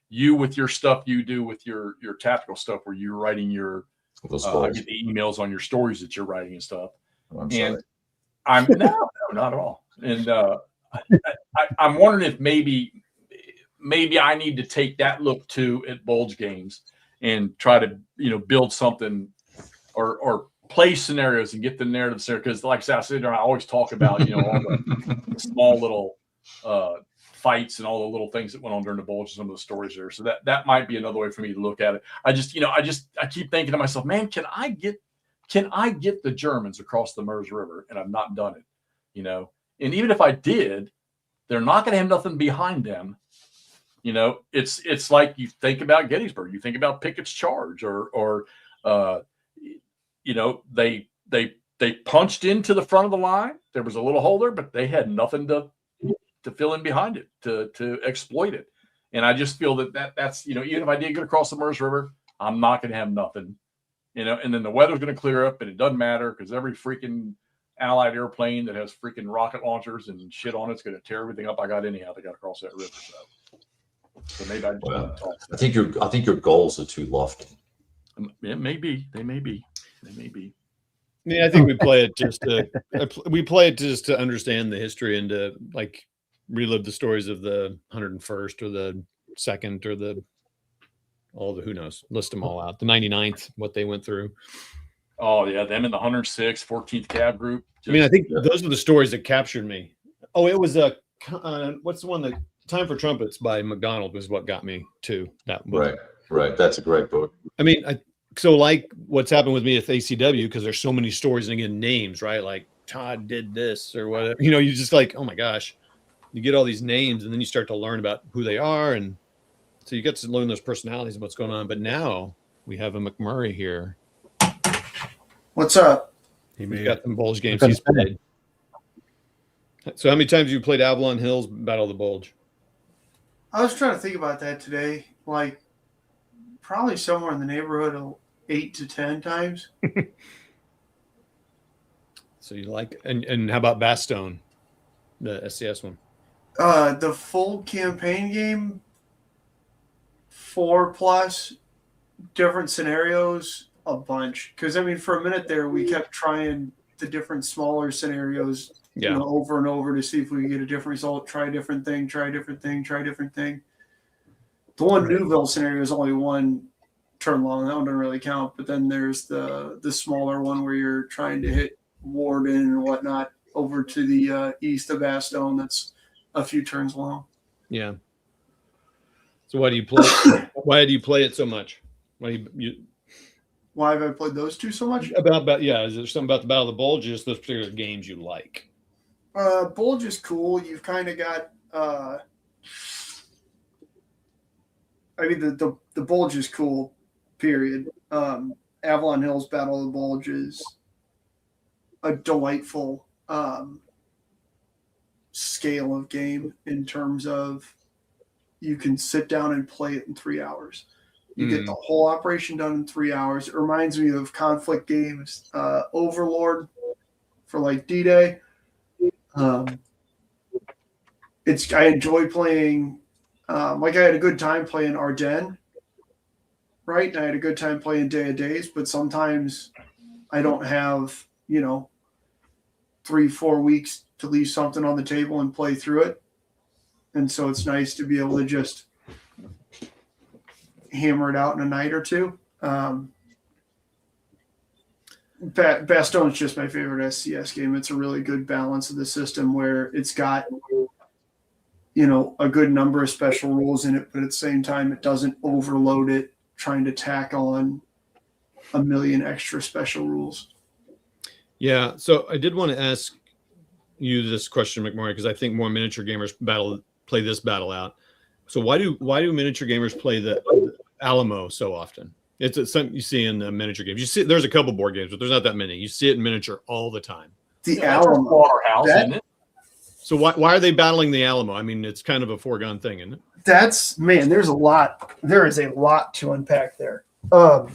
You with your stuff you do with your tactical stuff, where you're writing your I get the emails on your stories that you're writing and stuff. I'm sorry. I'm no, not at all. And I'm wondering if maybe I need to take that look too at Bulge games and try to build something or play scenarios and get the narrative there. Because like I said, I always talk about all the small little fights and all the little things that went on during the Bulge, some of the stories there. So that might be another way for me to look at it. I keep thinking to myself, man, can I get the Germans across the Meuse River? And I've not done it, and even if I did, they're not going to have nothing behind them. It's like you think about Gettysburg, you think about Pickett's charge, or they punched into the front of the line. There was a little hole there, but they had nothing to fill in behind it to exploit it. And I just feel that's even if I did get across the Meuse River, I'm not going to have nothing, and then the weather's going to clear up, and it doesn't matter because every freaking Allied airplane that has freaking rocket launchers and shit on it's going to tear everything up I got anyhow. They got across that river. So maybe I think your goals are too lofty. It may be. They may be. I mean, I think we play it just to understand the history and to relive the stories of the 101st or the 2nd or who knows, list them all out. The 99th, what they went through. Oh yeah, them in the 106th, 14th Cav group. I mean, I think those were the stories that captured me. Oh, it was what's the one that Time for Trumpets by McDonald was what got me to that book. Right. That's a great book. I mean, so like what's happened with me at ACW, because there's so many stories and again names, right? Like Todd did this or whatever. You know, you just like, oh my gosh, you get all these names and then you start to learn about who they are, and so you get to learn those personalities and what's going on. But now we have a McMurray here. What's up? He's got some Bulge games he's played. So how many times have you played Avalon Hills Battle of the Bulge? I was trying to think about that today. Like, probably somewhere in the neighborhood of 8 to 10 times. So you like, and how about Bastogne, the SCS one? The full campaign game, 4+ different scenarios, a bunch. Because I mean, for a minute there, we kept trying the different smaller scenarios, you know, over and over to see if we could get a different result. Try a different thing. Try a different thing. Try a different thing. The one Newville scenario is only one turn long. That one doesn't really count. But then there's the smaller one where you're trying to hit Warden and whatnot over to the east of Bastogne. That's a few turns long. Yeah. So why do you play? Why do you play it so much? Why have I played those two so much? About is there something about the Battle of the Bulge? Just those particular games you like? Bulge is cool. You've kind of got. I mean, the Bulge is cool. Period. Avalon Hills Battle of the Bulge is a delightful scale of game in terms of you can sit down and play it in 3 hours. You get the whole operation done in 3 hours. It reminds me of conflict games, Overlord for like D-Day. I enjoy playing. Like I had a good time playing Ardennes, right? And I had a good time playing Day of Days, but sometimes I don't have, 3-4 weeks to leave something on the table and play through it. And so it's nice to be able to just hammer it out in a night or two. Bastogne is just my favorite SCS game. It's a really good balance of the system where it's got, a good number of special rules in it, but at the same time, it doesn't overload it, trying to tack on a million extra special rules. Yeah. So I did want to ask you this question, McMurray, because I think more miniature gamers play this battle out. So why do miniature gamers play the Alamo so often? It's something you see in the miniature games. You see, there's a couple board games, but there's not that many. You see it in miniature all the time. The Alamo slaughterhouse, isn't it? So why are they battling the Alamo? I mean, it's kind of a foregone thing, isn't it? There's a lot. There is a lot to unpack there. Oh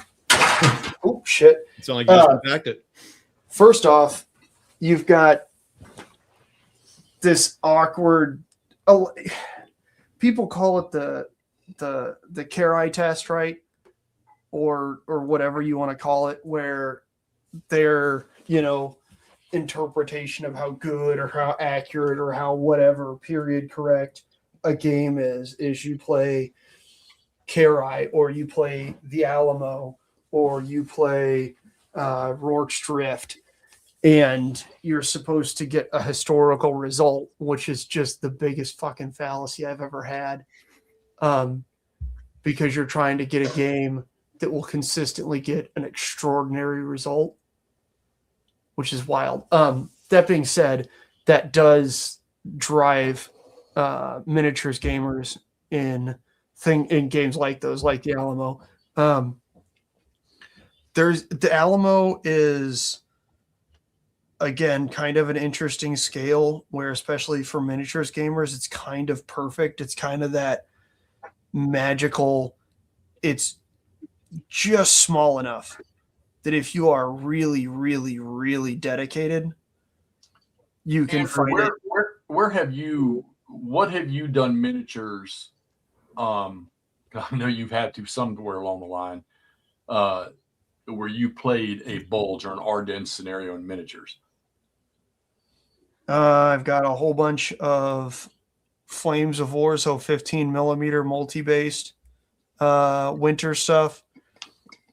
shit! It's not like you just unpacked it. First off, you've got this awkward. People call it the Carey test, right? Or whatever you want to call it, where their interpretation of how good or how accurate or how whatever period correct a game is you play Carey or you play the Alamo or you play Rourke's Drift, and you're supposed to get a historical result, which is just the biggest fucking fallacy I've ever had, because you're trying to get a game that will consistently get an extraordinary result, which is wild. That being said, that does drive miniatures gamers in games like those, like the Alamo. The Alamo is, again, kind of an interesting scale where, especially for miniatures gamers, it's kind of perfect. It's kind of that magical. It's just small enough that if you are really, really, really dedicated, you can find it. What have you done miniatures? I know you've had to somewhere along the line where you played a Bulge or an Ardennes scenario in miniatures. I've got a whole bunch of Flames of War, so 15 millimeter multi-based winter stuff,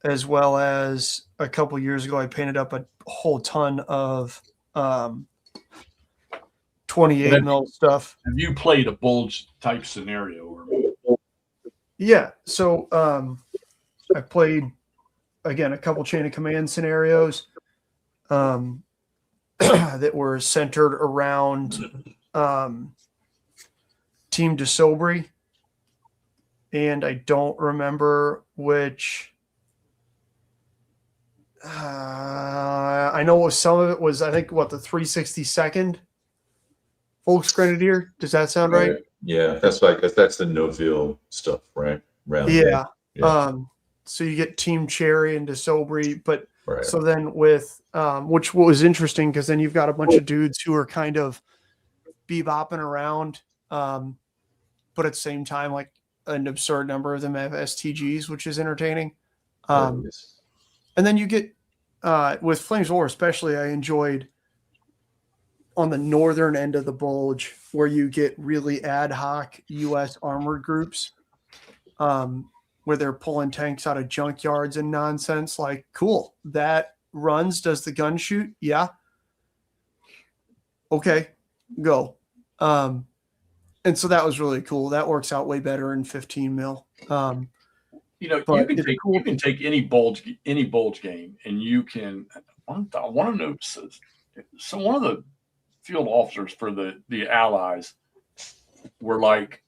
as well as a couple years ago, I painted up a whole ton of 28 mil stuff. Have you played a bulge type scenario? Or Yeah. So I played, again, a couple chain of command scenarios that were centered around Team DeSobri. And I don't remember which. I know some of it was, I think, what, the 362nd Volksgrenadier. Does that sound right? Yeah, that's like that's the Noville stuff, right? Around Yeah. there. So you get Team Cherry and DeSobri, but Right. so then with which was interesting because then you've got a bunch of dudes who are kind of bebopping around, but at the same time, like an absurd number of them have STGs, which is entertaining. And then you get with Flames of War, especially, I enjoyed on the northern end of the Bulge where you get really ad hoc U.S. armored groups where they're pulling tanks out of junkyards and nonsense. Like, cool, that runs. Does the gun shoot? Yeah. Okay, go. And so that was really cool. That works out way better in 15 mil. You can take any bulge game, and you can. I want to know. So one of the field officers for the Allies were like,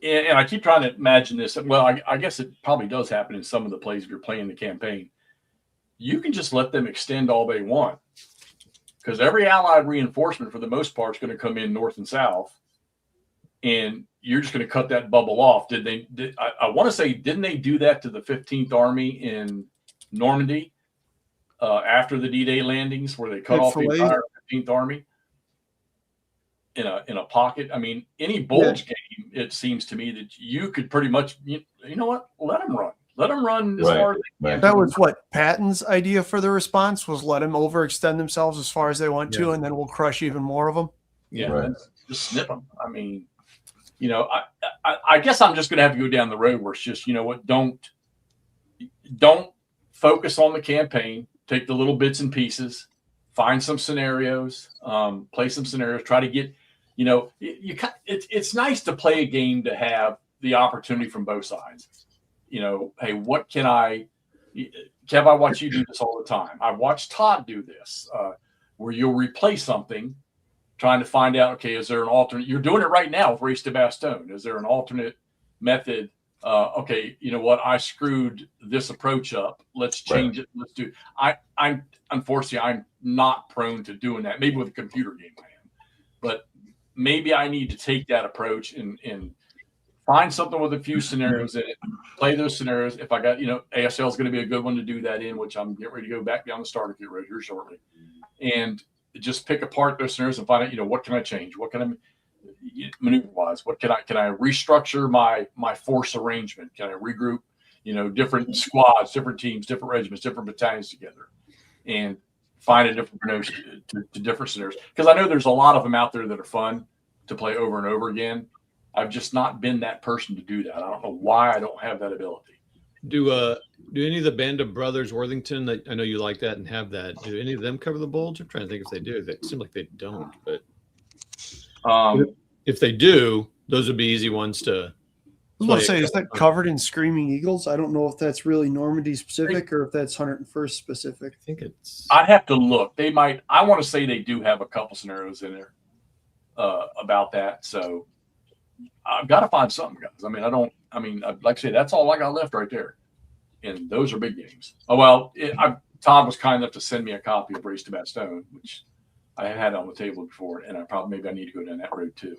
and I keep trying to imagine this. Well, I guess it probably does happen in some of the plays if you're playing the campaign. You can just let them extend all they want because every Allied reinforcement, for the most part, is going to come in north and south, and you're just going to cut that bubble off. I want to say, didn't they do that to the 15th Army in Normandy after the D-Day landings, where they cut off the entire 15th Army in a pocket? I mean, any bulge game, it seems to me that you could pretty much, you know what, let them run. Let them run as far as they can. That was what Patton's idea for the response was: let them overextend themselves as far as they want to, and then we'll crush even more of them. Yeah, just snip them. I mean, I guess I'm just going to have to go down the road where it's just, you know what, don't focus on the campaign. Take the little bits and pieces, find some scenarios, play some scenarios, try to get, it's nice to play a game to have the opportunity from both sides. Hey, what can Kev, I watch you do this all the time. I watched Todd do this, where you'll replay something, trying to find out, okay, is there an alternate? You're doing it right now with Race to Bastogne. Is there an alternate method? Okay, you know what? I screwed this approach up. Let's change it. Let's do. I'm unfortunately, I'm not prone to doing that. Maybe with a computer game I am, but maybe I need to take that approach and find something with a few scenarios in it. Play those scenarios. If I got, ASL is going to be a good one to do that in, which I'm getting ready to go back down the starter kit right here shortly, and just pick apart those scenarios and find out, what can I change? What can I maneuver wise? What can I restructure my force arrangement? Can I regroup, different squads, different teams, different regiments, different battalions together, and find a different approach to different scenarios? Because I know there's a lot of them out there that are fun to play over and over again. I've just not been that person to do that. I don't know why I don't have that ability. Do any of the Band of Brothers Worthington, that I know you like that and have that, do any of them cover the bulge? I'm trying to think if they do. They seem like they don't, but if they do, those would be easy ones to. I was about to say, is that covered in Screaming Eagles? I don't know if that's really Normandy specific or if that's 101st specific. I think it's. I'd have to look. They might. I want to say they do have a couple scenarios in there about that. So I've got to find something, guys. Like I say, that's all I got left right there. And those are big games. Oh, well, Todd was kind enough to send me a copy of Race to Bastogne, which I had on the table before, and maybe I need to go down that road too.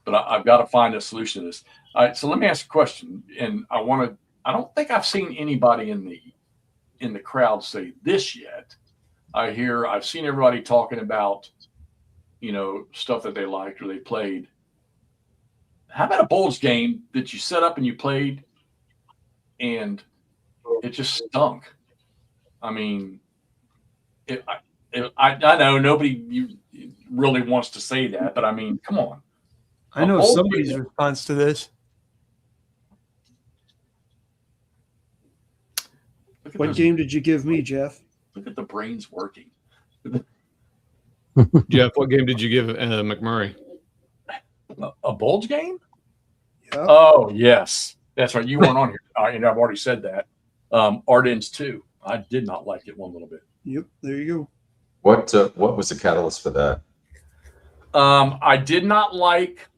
But I've got to find a solution to this. All right, so let me ask a question, and I don't think I've seen anybody in the crowd say this yet. I've seen everybody talking about, stuff that they liked or they played. How about a bulge game that you set up and you played and it just stunk? I mean, I know nobody really wants to say that, but I mean, come on. I know somebody's response to this. What game did you give me, Jeff? Look at the brains working. Jeff, what game did you give McMurray? A Bulge game? Yeah. Oh, yes. That's right. You weren't on here. And I've already said that. Ardennes 2. I did not like it one little bit. Yep. There you go. What was the catalyst for that? I did not like.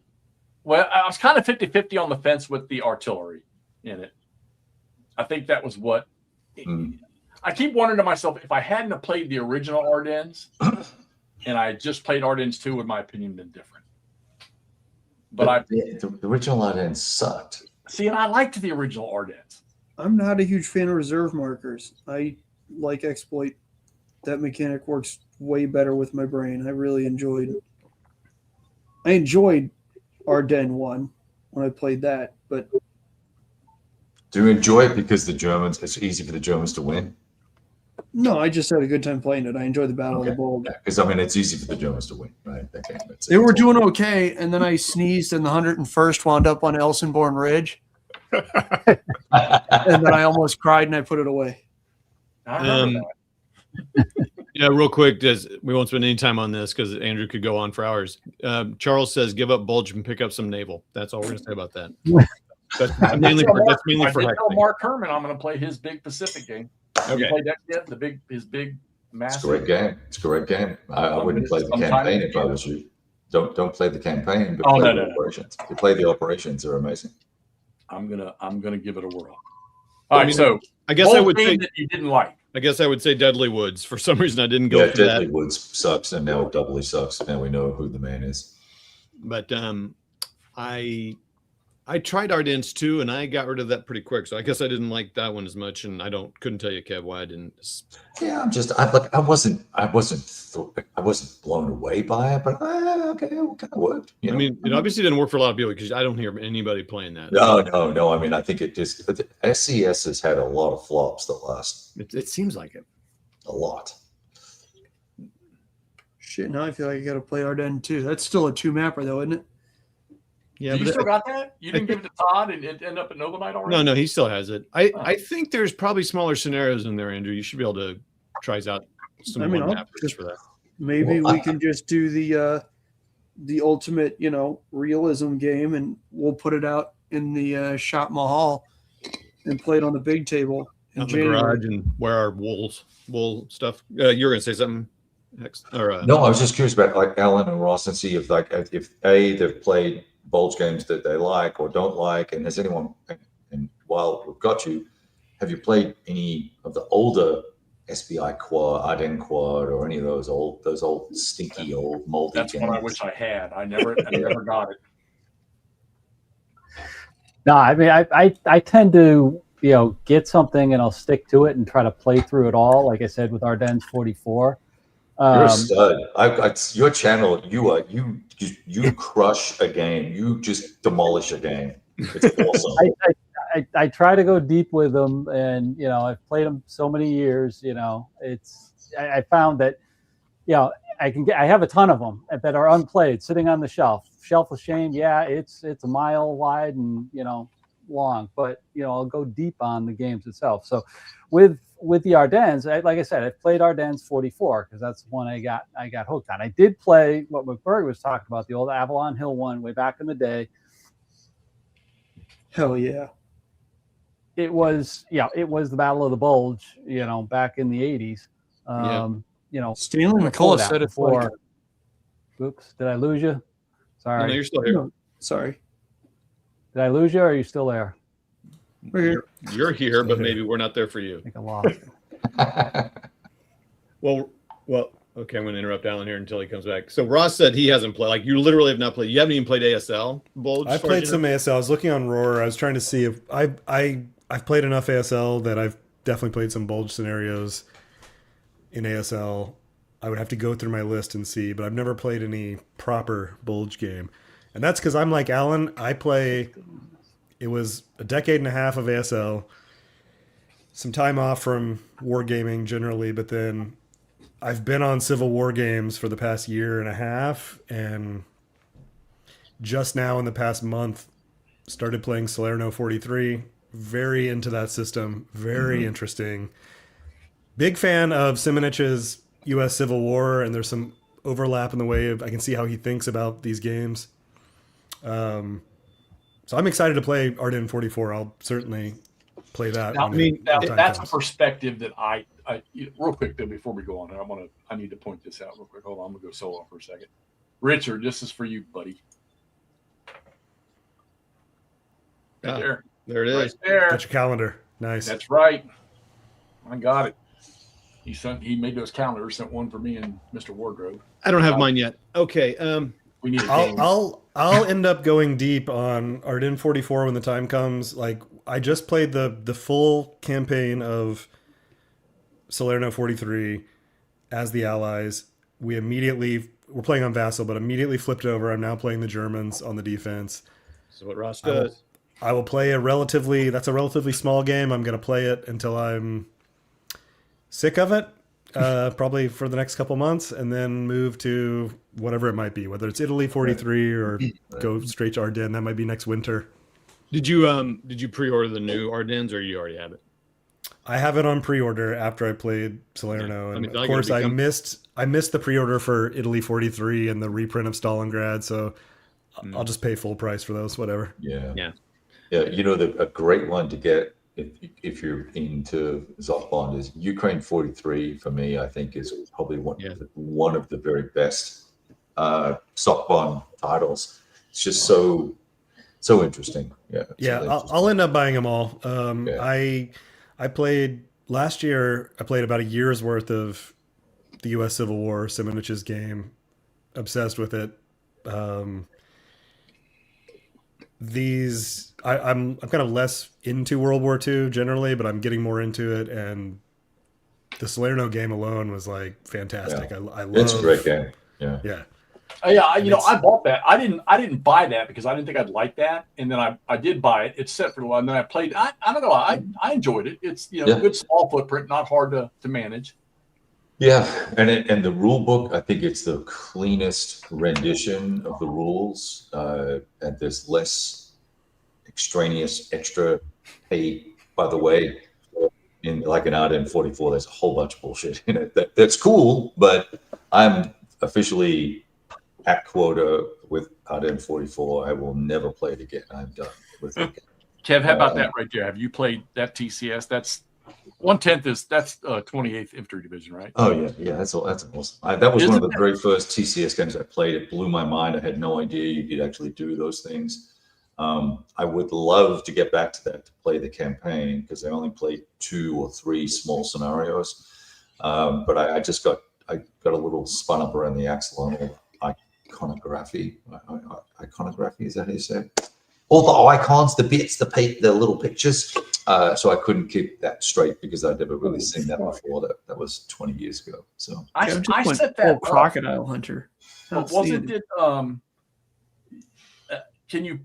Well, I was kind of 50-50 on the fence with the artillery in it. I think that was what. I keep wondering to myself, if I hadn't have played the original Ardennes and I just played Ardennes 2, would my opinion been different? But the original Ardennes sucked. See, and I liked the original Ardennes. I'm not a huge fan of reserve markers. I like exploit. That mechanic works way better with my brain. I really enjoyed Ardennes 1 when I played that, but Do you enjoy it because it's easy for the Germans to win? no, I just had a good time playing it. I enjoyed the Battle of the Bulge. Because it's easy for the Germans to win, right? That game. They were doing okay, and then I sneezed, and the 101st wound up on Elsenborn Ridge, and then I almost cried, and I put it away. I remember that. Yeah, real quick, we won't spend any time on this because Andrew could go on for hours. Charles says, "Give up Bulge and pick up some naval." That's all we're going to say about that. That's mainly for I tell Mark Herman I'm going to play his big Pacific game. Okay. You played that yet? His big massive. It's a great game. I wouldn't play the campaign if I was you. Don't play the campaign, but play the operations. You play the operations; they're amazing. I'm gonna give it a whirl. All right, so I guess I would say that you didn't like. I guess I would say Deadly Woods. For some reason, I didn't go for Deadly that. Woods sucks, and now it doubly sucks. Now we know who the man is. But I tried Ardennes 2, and I got rid of that pretty quick. So I guess I didn't like that one as much, and couldn't tell you, Kev, why I didn't. Yeah, I wasn't blown away by it, but okay, it kind of worked. I mean, it obviously didn't work for a lot of people because I don't hear anybody playing that. No. I mean, I think SCS has had a lot of flops that last. It seems like it. A lot. Shit, now I feel like I got to play Ardennes 2. That's still a 2-mapper, though, isn't it? Yeah, you still got that? You didn't give it to Todd and it ended up at Nova Knight already? No, he still has it. I think there's probably smaller scenarios in there, Andrew. You should be able to try out some mappers for that. Maybe we can just do the ultimate, realism game, and we'll put it out in the shop mahal and play it on the big table in the garage and wear our wool stuff. You're gonna say something next? Or no, I was just curious about like Alan and Ross and see if they've played Bulge games that they like or don't like, and has anyone? And while we've got you, have you played any of the older SBI Quad, Ardennes Quad, or any of those old stinky old moldy? That's games? one I wish I had. I never got it. No, I mean, I tend to get something and I'll stick to it and try to play through it all. Like I said with Ardennes 44. You're a stud. Your channel, you crush a game. You just demolish a game. It's awesome. I try to go deep with them, and I've played them so many years. I found that I have a ton of them that are unplayed, sitting on the shelf of shame. Yeah, it's a mile wide and long, but I'll go deep on the games itself. So with the Ardennes, like I said, I played Ardennes 44 because that's the one I got hooked on. I did play what McBurg was talking about, the old Avalon Hill one way back in the day. Hell yeah. It was the Battle of the Bulge, back in the 80s. Stanley McCullough said it before. Oops, did I lose you? Sorry. No, you're still here. No, sorry. Did I lose you, or are you still there? You're here, but maybe we're not there for you. I think I lost. Well, okay, I'm going to interrupt Alan here until he comes back. So Ross said he hasn't played. Like, you literally have not played. You haven't even played ASL, Bulge? I've played some ASL. I was looking on Roar. I was trying to see if I've played enough ASL that I've definitely played some Bulge scenarios in ASL. I would have to go through my list and see, but I've never played any proper Bulge game. And that's because I'm like Alan. It was a decade and a half of ASL, some time off from wargaming generally, but then I've been on Civil War games for the past year and a half, and just now in the past month started playing Salerno 43. Very into that system. Very interesting. Big fan of Simonich's U.S. Civil War, and there's some overlap in the way of I can see how he thinks about these games. So I'm excited to play Arden 44. I'll certainly play that. Now, when that's comes. a perspective that I real quick though before we go on, I need to point this out real quick. Hold on, I'm gonna go solo for a second. Richard, this is for you, buddy. Right there. There it is. Right there. Get your calendar. Nice. That's right. I got it. He made those calendars, sent one for me and Mr. Wardrobe. I don't have mine yet. Okay. We need I'll end up going deep on Arden 44 when the time comes. Like I just played the full campaign of Salerno 43 as the Allies. We're playing on Vassal, but immediately flipped over. I'm now playing the Germans on the defense. This is what Ross does. I will play that's a relatively small game. I'm going to play it until I'm sick of it, probably for the next couple months, and then move to whatever it might be, whether it's Italy 43 or go straight to Ardennes. That might be next winter. Did you pre-order the new Ardennes, or you already have it? I have it on pre-order after I played Salerno, and of course I missed the pre-order for Italy 43 and the reprint of Stalingrad, so I'll just pay full price for those, whatever. Yeah. You know, a great one to get if you're into Zombond is Ukraine 43. For me, I think is probably one of the very best Zombond titles. It's just so interesting. I'll end up buying them all. I played last year. I played about a year's worth of the U.S. Civil War, Simonich's game. Obsessed with it. I'm kind of less into World War II generally, but I'm getting more into it. And the Salerno game alone was like fantastic. I love. It's a great game. Yeah. I bought that. I didn't buy that because I didn't think I'd like that, and then I did buy it. It's set for a while, and then I played. I don't know. I enjoyed it. It's good small footprint, not hard to manage. Yeah, and the rule book, I think it's the cleanest rendition of the rules, and there's less extraneous extra pay. By the way, in like an Arden 44, there's a whole bunch of bullshit in it. That's cool, but I'm officially at quota with Arden 44. I will never play it again. I'm done with it. Kev, how about that right there? Have you played that TCS? That's 1/10 that's 28th Infantry Division, right? Oh yeah, that's awesome. That was one of the very first TCS games I played. It blew my mind. I had no idea you could actually do those things. I would love to get back to that to play the campaign because I only played 2 or 3 small scenarios. But I got a little spun up around the axle on iconography. Iconography, is that how you say it? All the icons, the bits, the little pictures. So I couldn't keep that straight because I'd never really seen that before. That was 20 years ago. So I set that crocodile hunter. Was it? Can you?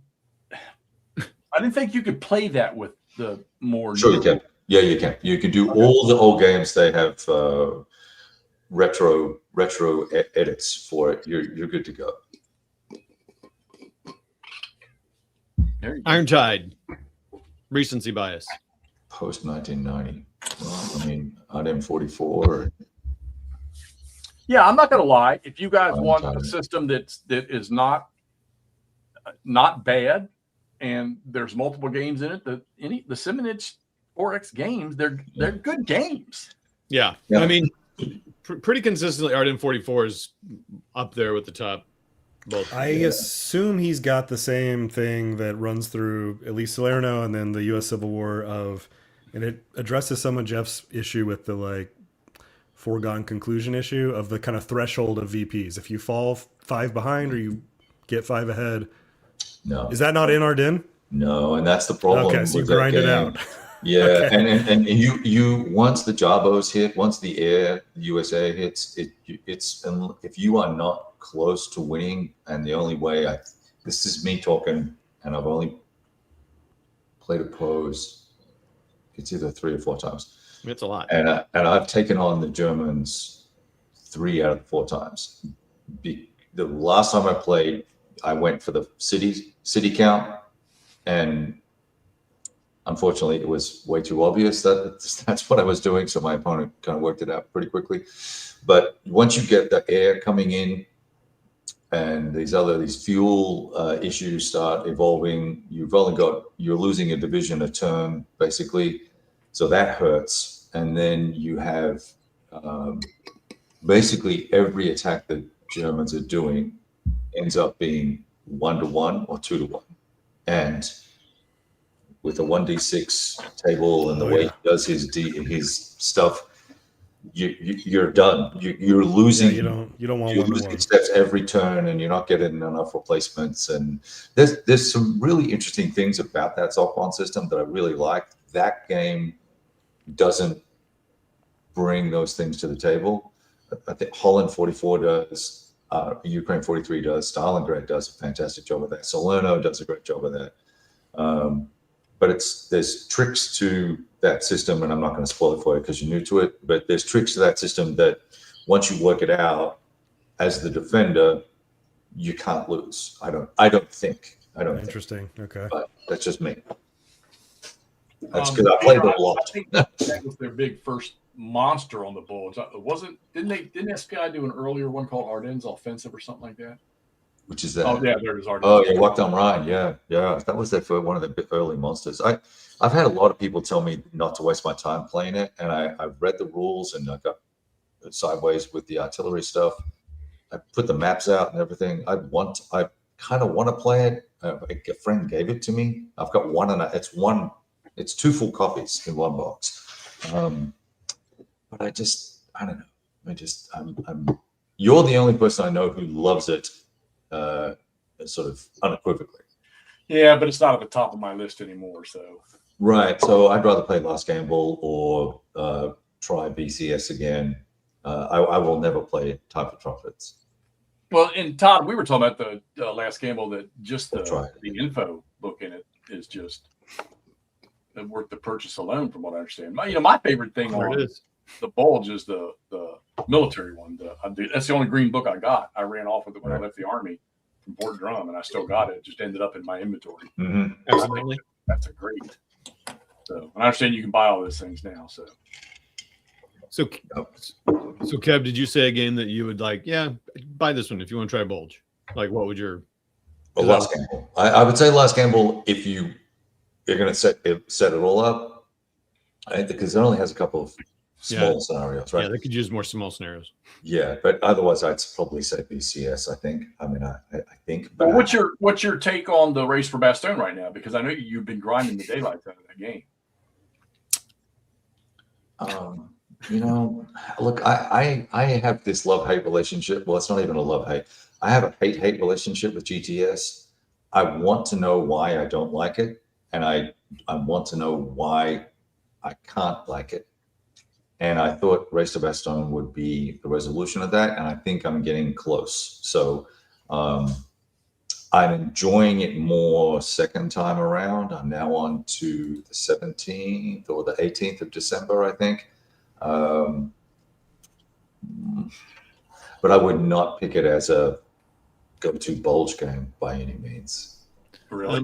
I didn't think you could play that with the more. Sure, you can. Yeah, you can. You can do all the old games. They have retro edits for it. You're good to go. Iron Tide. Recency bias. Post 1990. Well, I mean, Arden 44. Yeah, I'm not going to lie. If you guys want a system that is not bad, and there's multiple games in it, the Simonich 4X games, they're good games. Yeah. I mean, pretty consistently, Arden 44 is up there with the top. I assume he's got the same thing that runs through at least Salerno and then the U.S. Civil War and it addresses some of Jeff's issue with the foregone conclusion issue of the kind of threshold of VPs. If you fall 5 behind or you get 5 ahead, no, is that not in Arden? No, and that's the problem. Okay, so you grind it out. Yeah, okay. and you once the Jabos hit, once the Air USA hits, it's if you are not close to winning, and the only way this is me talking, and I've only played opposed, it's either 3 or 4 times. It's a lot. And I've taken on the Germans 3 out of the 4 times. The last time I played, I went for the city count, and unfortunately, it was way too obvious that that's what I was doing. So my opponent kind of worked it out pretty quickly. But once you get the air coming in and these fuel issues start evolving, you're losing a division a turn, basically. So that hurts. And then you have basically every attack that Germans are doing ends up being 1-to-1 or 2-to-1. And with a 1d6 table and the way he does his stuff, you're done. You're losing. Yeah, you don't want you're 1-to-1. losing steps every turn, and you're not getting enough replacements. And there's some really interesting things about that Zophon system that I really like. That game doesn't bring those things to the table. I think Holland 44 does. Ukraine 43 does. Stalingrad does a fantastic job of that. Salerno does a great job of that. But there's tricks to that system, and I'm not going to spoil it for you because you're new to it. But there's tricks to that system that once you work it out, as the defender, you can't lose. I don't think. Interesting. Okay. But that's just me. That's because I played it a lot. I think that was their big first monster on the Bulge. Didn't SPI do an earlier one called Ardennes Offensive or something like that? Which is that? Oh yeah, there it is. Ardennes. Oh yeah, Walked on Rhine. Yeah. That was one of the early monsters. I've had a lot of people tell me not to waste my time playing it, and I've read the rules and I got sideways with the artillery stuff. I put the maps out and everything. I kind of want to play it. A friend gave it to me. I've got one, and it's 2 full copies in one box. But I don't know. You're the only person I know who loves it, sort of unequivocally. Yeah, but it's not at the top of my list anymore. So right. So I'd rather play Last Gamble or try BCS again. I will never play Type of Trumpets. Well, and Todd, we were talking about the Last Gamble, that just the info book in it is just worth the purchase alone, from what I understand. My favorite thing on the Bulge is the military one. That's the only green book I got. I ran off with it when I left the Army from Fort Drum, and I still got it. It just ended up in my inventory. Mm-hmm. Absolutely. That's a great. So, and I understand you can buy all those things now. So Kev, did you say a game that you would like? Yeah, buy this one if you want to try Bulge. Like, what would your? Last Gamble. I would say Last Gamble if you're going to set it all up. Because it only has a couple of small scenarios, right? Yeah, they could use more small scenarios. Yeah, but otherwise, I'd probably say BCS. I think. I mean, I think. But well, what's your take on the Race for Bastogne right now? Because I know you've been grinding the daylight out of that game. Look, I have this love-hate relationship. Well, it's not even a love-hate. I have a hate-hate relationship with GTS. I want to know why I don't like it, and I want to know why I can't like it. And I thought Race to Bastogne would be the resolution of that, and I think I'm getting close. So I'm enjoying it more second time around. I'm now on to the 17th or the 18th of December, I think. But I would not pick it as a go-to Bulge game by any means. Really?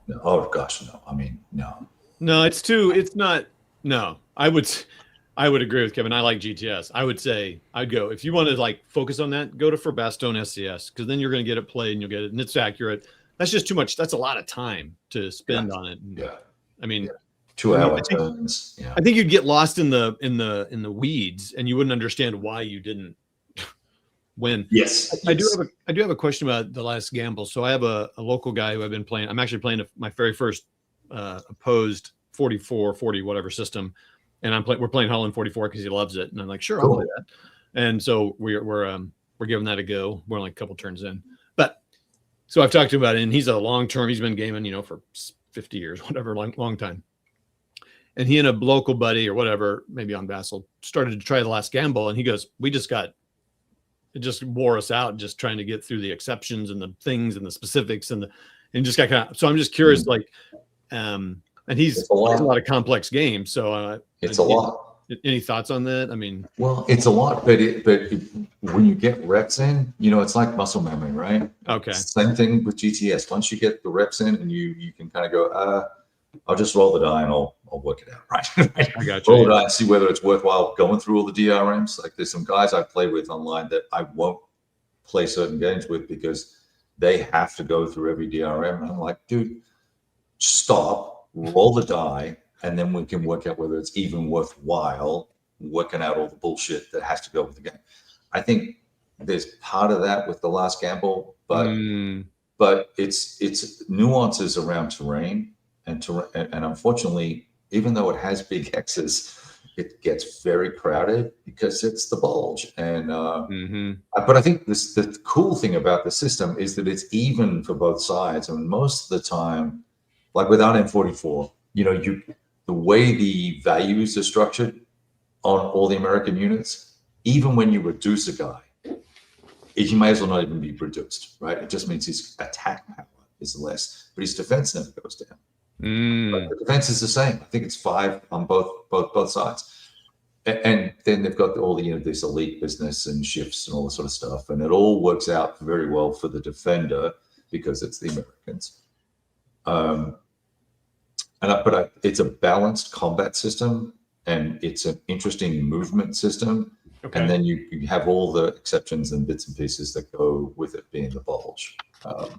No. Oh gosh, no. I mean, no. No, it's not. No, I would agree with Kevin. I like GTS. I would say I'd go, if you want to like focus on that, go for Bastogne SCS, because then you're going to get it played and you'll get it, and it's accurate. That's just too much. That's a lot of time to spend on it. And, I mean. 2 hour turns. I think you'd get lost in the weeds, and you wouldn't understand why you didn't win. Yes. I do have a question about the Last Gamble. So I have a local guy who I've been playing. I'm actually playing my very first opposed 40 whatever system, and we're playing Holland 44 because he loves it, and I'm like, sure, I'll play that. And so we're giving that a go. We're only a couple turns in, but so I've talked to him about it, and he's a long term. He's been gaming, for 50 years, whatever, long time. And he and a local buddy or whatever, maybe on Vassal, started to try the Last Gamble. And he goes, it just wore us out just trying to get through the exceptions and the things and the specifics and just got kind of, so I'm just curious, like, and he's plays a lot of complex games. So it's a lot. Any thoughts on that? I mean, well, it's a lot, but when you get reps in, it's like muscle memory, right? Okay. Same thing with GTS. Once you get the reps in and you can kind of go, I'll just roll the die and I'll work it out. Right. I got you. Roll the die and see whether it's worthwhile going through all the DRMs. Like there's some guys I play with online that I won't play certain games with because they have to go through every DRM. And I'm like, dude, stop, roll the die, and then we can work out whether it's even worthwhile working out all the bullshit that has to go with the game. I think there's part of that with The Last Gamble, but it's nuances around terrain and unfortunately, even though it has big X's, it gets very crowded because it's the Bulge. And but I think the cool thing about the system is that it's even for both sides. And most of the time, like with RM44, the way the values are structured on all the American units, even when you reduce a guy, he may as well not even be reduced, right? It just means his attack power is less, but his defense never goes down. But the defense is the same. I think it's 5 on both sides. And then they've got all the this elite business and shifts and all this sort of stuff, and it all works out very well for the defender because it's the Americans. But it's a balanced combat system, and it's an interesting movement system. Okay. And then you have all the exceptions and bits and pieces that go with it being the Bulge. But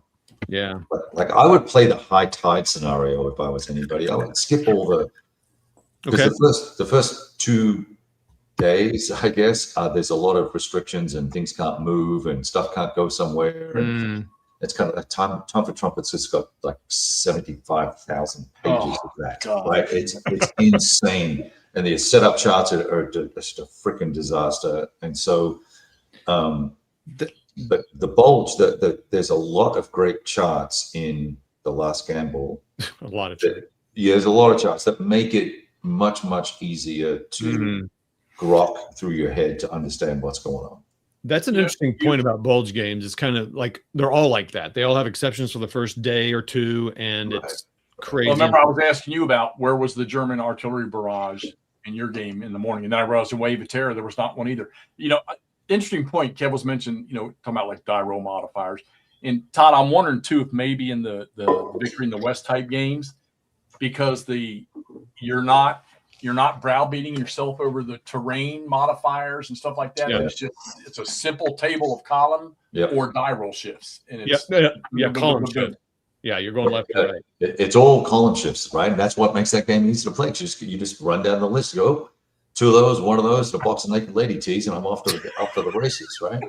like I would play the high tide scenario if I was anybody. I would skip all the because the first 2 days, I guess, there's a lot of restrictions and things can't move and stuff can't go somewhere. And it's kind of Time for Trumpets has got like 75,000 pages of that. God. Right? It's insane. And the setup charts are just a freaking disaster. And so, but the Bulge, there's a lot of great charts in The Last Gamble. A lot of charts. There's a lot of charts that make it much, much easier to grok through your head to understand what's going on. That's an interesting point about Bulge games. It's kind of like they're all like that. They all have exceptions for the first day or two, and it's crazy. Well, remember, I was asking you about where was the German artillery barrage in your game in the morning, and then I realized in Wave of Terror there was not one either. Interesting point. Kev was mentioned, talking about like die roll modifiers. And Todd, I'm wondering too if maybe in the Victory in the West type games, because you're not browbeating yourself over the terrain modifiers and stuff like that. Yeah. It's a simple table of column or die roll shifts. And it's column shift. Yeah, you're going left to right. It's all column shifts, right? And that's what makes that game easy to play. You just run down the list, go 2 of those, 1 of those, and a box of naked lady tees, and I'm off to the races, right?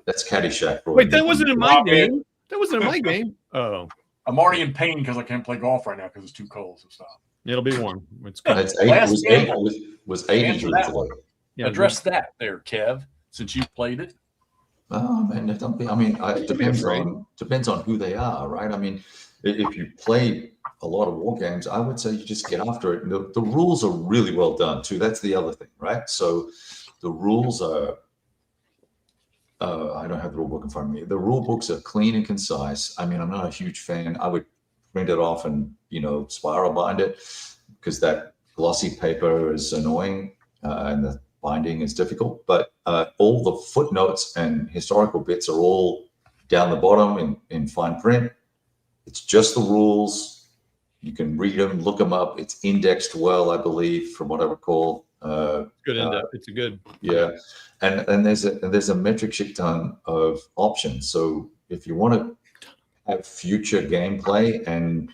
That's Caddyshack. Wait, that wasn't in my game. That wasn't in my game. Oh, I'm already in pain because I can't play golf right now because it's too cold. So stop. It'll be warm. It's 80 was 80 Yeah, address that there, Kev, since you've played it. Oh man, don't be. I mean, it depends on who they are, right? I mean, if you play a lot of war games, I would say you just get after it. The rules are really well done too. That's the other thing, right? So the rules are. I don't have the rule book in front of me. The rule books are clean and concise. I mean, I'm not a huge fan. I would print it off and spiral bind it because that glossy paper is annoying and the binding is difficult. But all the footnotes and historical bits are all down the bottom in fine print. It's just the rules. You can read them, look them up. It's indexed well, I believe, from what I recall. Good index. It's a good. Yeah, and there's a metric shit ton of options. So if you want to have future gameplay and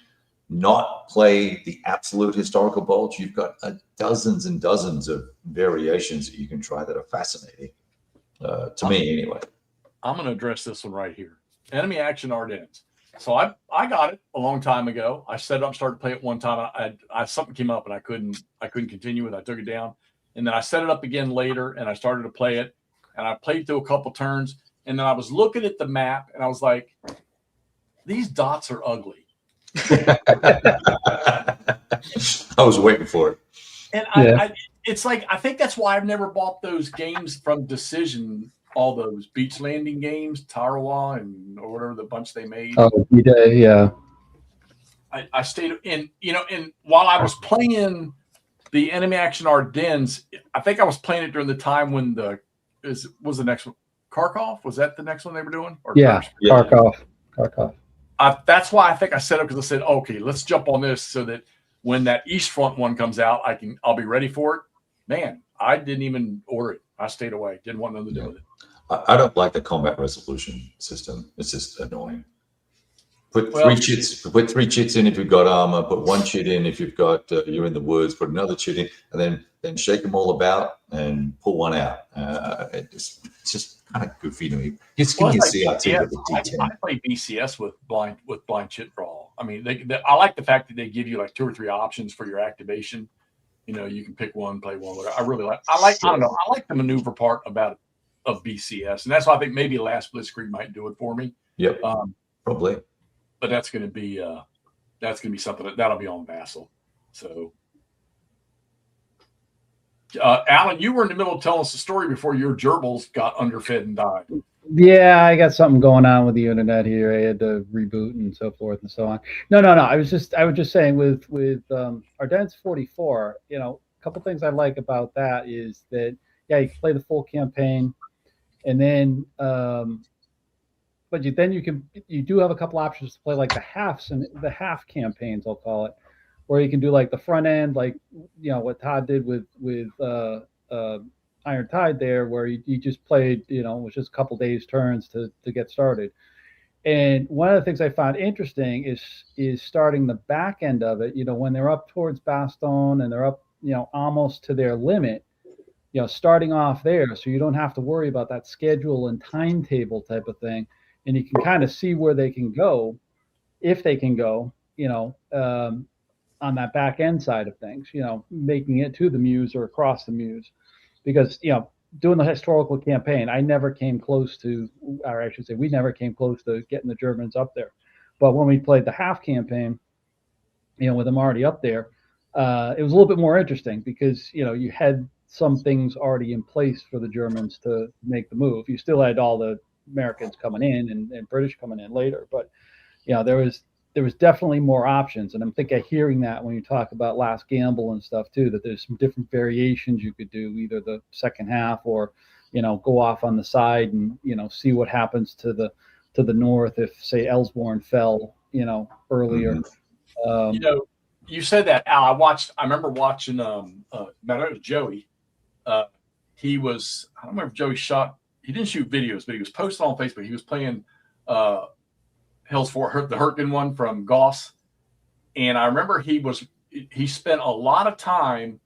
not play the absolute historical Bulge, you've got dozens and dozens of variations that you can try that are fascinating. To me, anyway. I'm going to address this one right here. Enemy Action Ardennes. So I got it a long time ago. I set it up, started to play it one time. I something came up and I couldn't continue it. I took it down, and then I set it up again later, and I started to play it, and I played through a couple turns, and then I was looking at the map, and I was like, these dots are ugly. I was waiting for it. And it's like, I think that's why I've never bought those games from Decision, all those Beach Landing games, Tarawa or whatever the bunch they made. Oh, D-Day, yeah. I stayed in, and while I was playing the Enemy Action Ardennes, I think I was playing it during the time when was the next one? Kharkov? Was that the next one they were doing? Or Kharkov. That's why I think I set up, because I said, okay, let's jump on this so that when that East Front one comes out, I'll be ready for it. Man, I didn't even order it. I stayed away. Didn't want nothing to do with it. I don't like the combat resolution system. It's just annoying. Put three chits in if you've got armor. Put one chit in if you've got you're in the woods. Put another chit in, and then shake them all about and pull one out. It's just kind of goofy to me. Just give me a CRT with a D10. I play BCS with blind chit draw. I mean, I like the fact that they give you like 2 or 3 options for your activation. You know, you can pick one, play one. Whatever. I really like. I don't know. I like the maneuver part of BCS, and that's why I think maybe last Blitzkrieg might do it for me. Yep. Probably. But that's going to be something that'll be on Vassal. So, Alan, you were in the middle of telling us a story before your gerbils got underfed and died. Yeah, I got something going on with the internet here. I had to reboot and so forth and so on. No. I was just saying with Ardennes 44. You know, a couple things I like about that is that you can play the full campaign, and then but you do have a couple options to play like the halves and the half campaigns, I'll call it, where you can do like the front end, like what Todd did with Iron Tide there, where you just played, it was just a couple days turns to get started. And one of the things I found interesting is starting the back end of it, when they're up towards Bastogne and they're up, almost to their limit, starting off there, so you don't have to worry about that schedule and timetable type of thing. And you can kind of see where they can go, if they can go, on that back end side of things, making it to the Muse or across the Muse. Because, doing the historical campaign, I never came close to, or I should say, we never came close to getting the Germans up there. But when we played the half campaign, with them already up there, it was a little bit more interesting because, you had some things already in place for the Germans to make the move. You still had all the Americans coming in and British coming in later, but there was definitely more options. And I'm thinking hearing that when you talk about Last Gamble and stuff too, that there's some different variations you could do, either the second half or go off on the side and see what happens to the north if, say, Ellsbourne fell earlier. You said that, Al. I remember watching it was Joey. I don't remember if Joey he didn't shoot videos, but he was posting on Facebook. He was playing Hell's Fort, the Hurtgen one from Goss. And I remember he spent a lot of time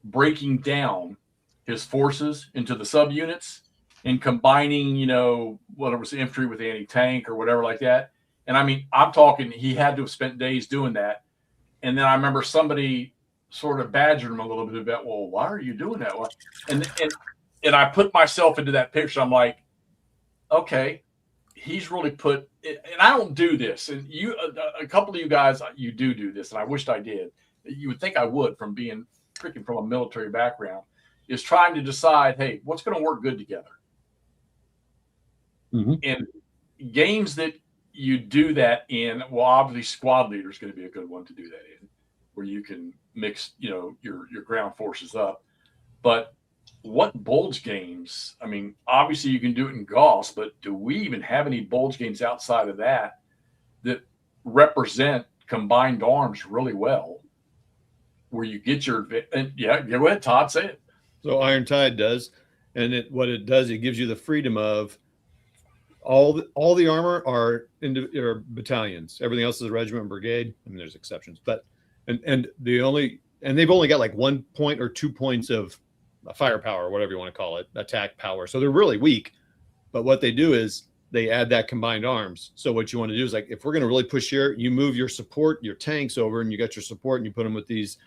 breaking down his forces into the subunits and combining, whether it was infantry with anti-tank or whatever like that. And I mean, I'm talking, he had to have spent days doing that. And then I remember somebody sort of badgered him a little bit about, well, why are you doing that? And I put myself into that picture. I'm like, okay, he's really put, and I don't do this. And a couple of you guys, you do this, and I wished I did. You would think I would from being freaking from a military background, is trying to decide, hey, what's going to work good together? Mm-hmm. And games that you do that in, well, obviously Squad Leader is going to be a good one to do that in, where you can mix, your ground forces up. But what Bulge games? I mean, obviously you can do it in Gauss, but do we even have any Bulge games outside of that represent combined arms really well, where you get your go ahead, Todd, say it. So Iron Tide does, and it gives you the freedom of all the armor are battalions. Everything else is a regiment and brigade. I mean, there's exceptions, but and they've only got like 1 point or 2 points of firepower, whatever you want to call it, attack power. So they're really weak. But what they do is they add that combined arms. So what you want to do is, like, if we're going to really push here, you move your support, your tanks over, and you got your support, and you put them with these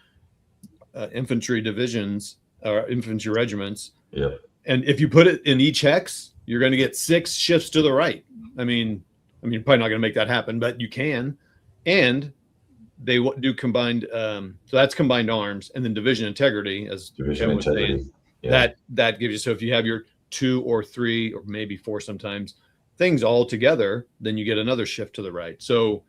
infantry divisions or infantry regiments. Yeah. And if you put it in each hex, you're going to get 6 shifts to the right. I mean, you're probably not going to make that happen, but you can. And they do combined, so that's combined arms, and then division integrity, as division integrity. Saying, that gives you. So if you have your 2 or 3 or maybe 4 sometimes things all together, then you get another shift to the right. So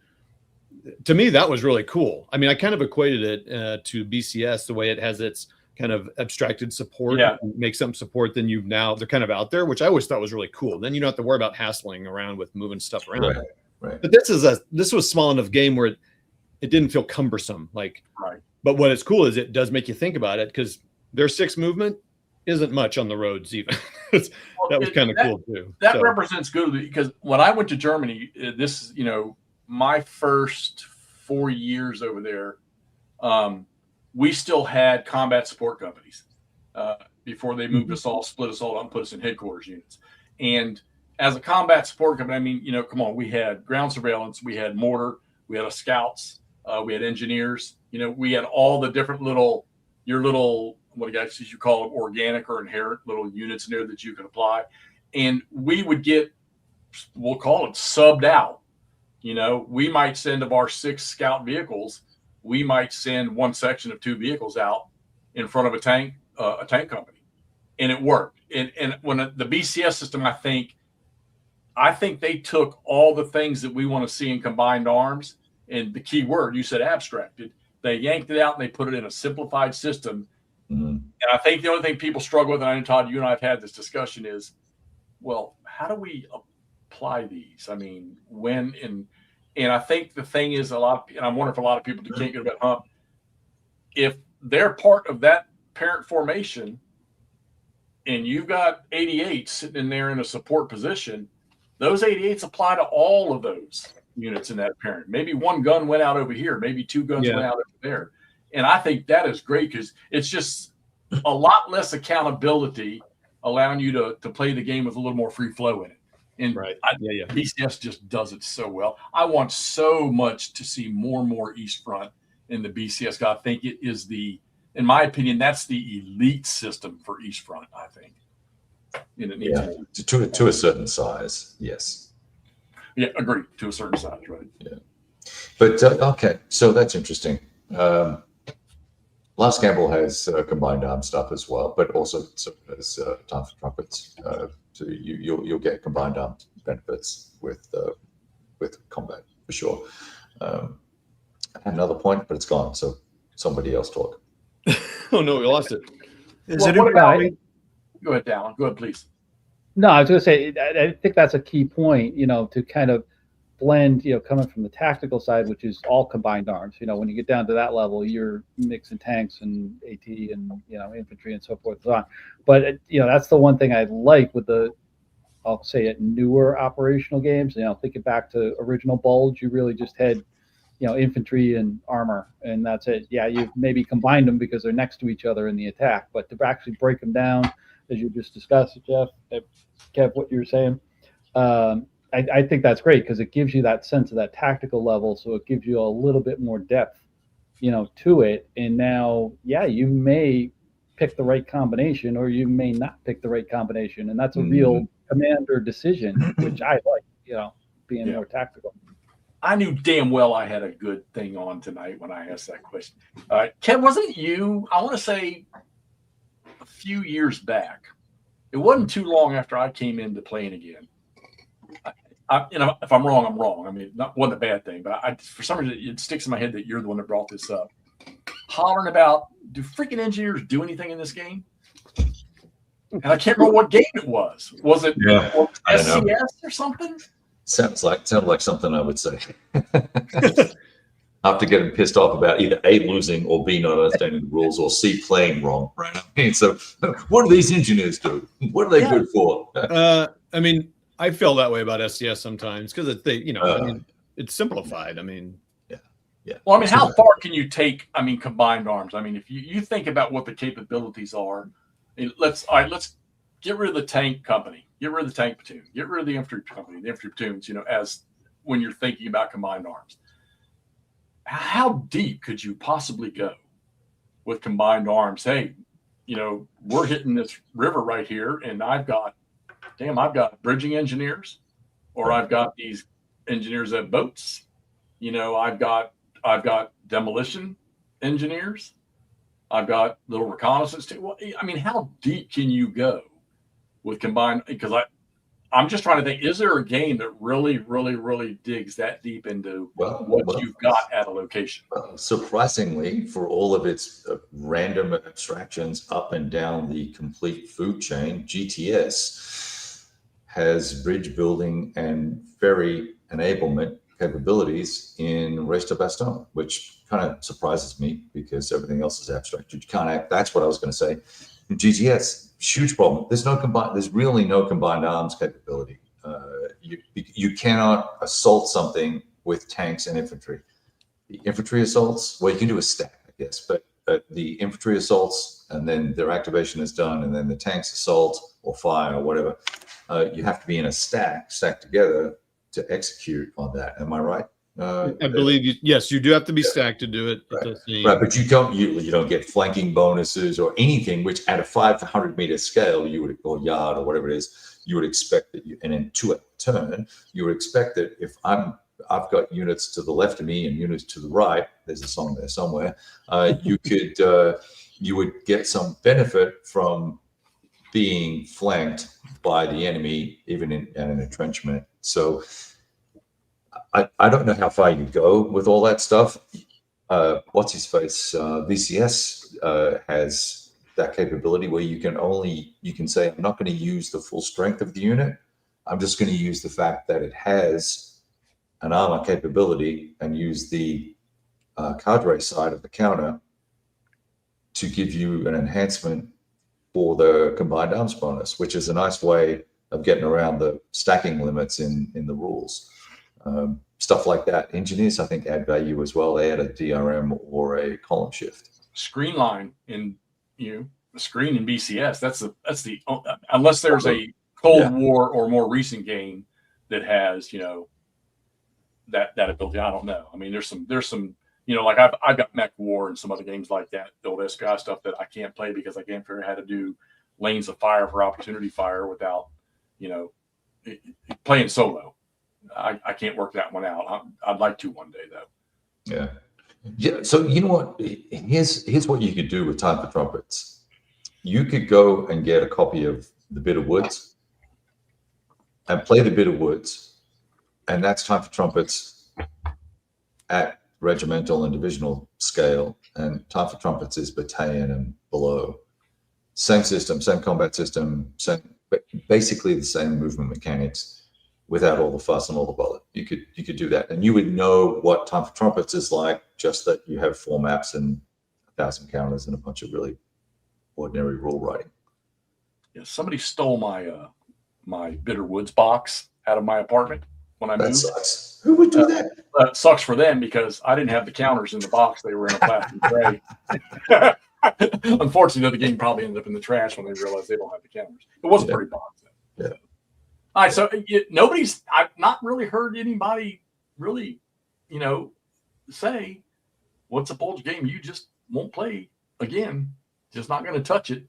to me, that was really cool. I mean, I kind of equated it to BCS, the way it has its kind of abstracted support, make some support. Then they're kind of out there, which I always thought was really cool. Then you don't have to worry about hassling around with moving stuff around. Right. But this was a small enough game where it didn't feel cumbersome. Like, But what is cool is it does make you think about it, because their 6 movement isn't much on the roads even. That was kind of cool too. That represents good, because when I went to Germany, this, my first 4 years over there, we still had combat support companies before they moved us all, split us all up and put us in headquarters units. And as a combat support company, I mean, come on, we had ground surveillance, we had mortar, we had a scouts, we had engineers, we had all the different your little, what guys you call them, organic or inherent little units in there that you can apply. And we would get, we'll call it subbed out. We might send of our 6 scout vehicles, we might send one section of 2 vehicles out in front of a tank company, and it worked. And when the BCS system, I think they took all the things that we want to see in combined arms, and the key word you said, abstracted. They yanked it out and they put it in a simplified system. And I think the only thing people struggle with, and I know, Todd, you and I have had this discussion, is, well, how do we apply these? I mean, when and I think the thing is, and I'm wondering if a lot of people can't get about hump, if they're part of that parent formation and you've got 88 sitting in there in a support position, those 88s apply to all of those units in that parent. Maybe one gun went out over here, maybe 2 guns went out over there. And I think that is great, because it's just a lot less accountability, allowing you to play the game with a little more free flow in it. And BCS just does it so well. I want so much to see more and more East Front in the BCS. I think it is in my opinion, that's the elite system for East Front, I think. And it needs to a certain size, yes. Yeah, agree, to a certain size, right? Yeah. But, okay, so that's interesting. Last Gamble has combined arm stuff as well, but also has Time for Trumpets. So you'll get combined arm benefits with combat for sure. I had another point, but it's gone. So somebody else talk. Oh no, we lost it. What about me? Go ahead, Dallin. Go ahead, please. No, I was going to say, I think that's a key point, to kind of blend, coming from the tactical side, which is all combined arms. When you get down to that level, you're mixing tanks and AT and, infantry and so forth and so on. But, that's the one thing I like with I'll say it, newer operational games. Thinking back to original Bulge, you really just had, infantry and armor, and that's it. Yeah, you maybe combined them because they're next to each other in the attack, but to actually break them down, as you just discussed, Kev, what you were saying, I think that's great, because it gives you that sense of that tactical level. So it gives you a little bit more depth, to it. And now, you may pick the right combination, or you may not pick the right combination. And that's a real commander decision, which I like, being more tactical. I knew damn well I had a good thing on tonight when I asked that question. Kev, wasn't it you? I want to say a few years back. It wasn't too long after I came into playing again. If I'm wrong, I'm wrong. I mean, wasn't a bad thing, but for some reason it sticks in my head that you're the one that brought this up. Hollering about, do freaking engineers do anything in this game? And I can't remember what game it was. Was it SCS or something? Sounded like something I would say. After getting pissed off about either A, losing, or B, not understanding the rules, or C, playing wrong. Right? I mean, so what do these engineers do? What are they good for? I mean, I feel that way about SCS sometimes, because it's simplified. I mean, yeah. Well, I mean, how far can you take? I mean, combined arms. I mean, if you think about what the capabilities are, let's get rid of the tank company, get rid of the tank platoon, get rid of the infantry company, the infantry platoons. As when you're thinking about combined arms, how deep could you possibly go with combined arms? Hey, we're hitting this river right here, and I've got bridging engineers, or I've got these engineers at boats. I've got demolition engineers. I've got little reconnaissance too. Well, I mean, how deep can you go with combined? Because I'm just trying to think, is there a game that really, really, really digs that deep into what you've got at a location? Surprisingly, for all of its random abstractions up and down the complete food chain, GTS has bridge building and ferry enablement capabilities in Race to Bastogne, which kind of surprises me because everything else is abstract. You can't act. That's what I was going to say. In GTS, huge problem. There's really no combined arms capability. You cannot assault something with tanks and infantry. The infantry assaults, well, you can do a stack, I guess, but the infantry assaults, and then their activation is done, and then the tanks assault or fire or whatever. You have to be in a stack together to execute on that. Am I right? I believe yes, you do have to be stacked to do it. Right, but you don't get flanking bonuses or anything, which at a 500-meter scale, or yard or whatever it is, you would expect that and then to a turn, you would expect that if I've got units to the left of me and units to the right, there's a song there somewhere, you would get some benefit from being flanked by the enemy, even in an entrenchment. So I don't know how far you go with all that stuff. What's his face? VCS has that capability where you can say, I'm not going to use the full strength of the unit. I'm just going to use the fact that it has an armor capability and use the cadre side of the counter to give you an enhancement for the combined arms bonus, which is a nice way of getting around the stacking limits in the rules. Stuff like that. Engineers, I think, add value as well. They add a DRM or a column shift. Screen line in the screen in BCS. That's the unless there's a Cold War or more recent game that has that ability. I don't know. I mean, there's some like I've got Mech War and some other games like that, the old SKI stuff that I can't play because I can't figure out how to do lanes of fire for opportunity fire without playing solo. I can't work that one out. I'd like to one day though. Yeah. So you know what? Here's what you could do with Time for Trumpets. You could go and get a copy of the Bitter Woods and play the Bitter Woods, and that's Time for Trumpets at regimental and divisional scale, and Time for Trumpets is battalion and below. Same system, same combat system, basically the same movement mechanics, without all the fuss and all the bother. You could do that, and you would know what Time for Trumpets is like, just that you have 4 maps and 1,000 counters and a bunch of really ordinary rule writing. Yeah, somebody stole my my Bitter Woods box out of my apartment when I moved. That sucks. Who would do that? That sucks for them because I didn't have the counters in the box. They were in a plastic tray. Unfortunately, the game probably ended up in the trash when they realized they don't have the counters. It was a pretty box. Yeah. All right, so I've not really heard anybody really, say, what's a Bulge game you just won't play again, just not going to touch it.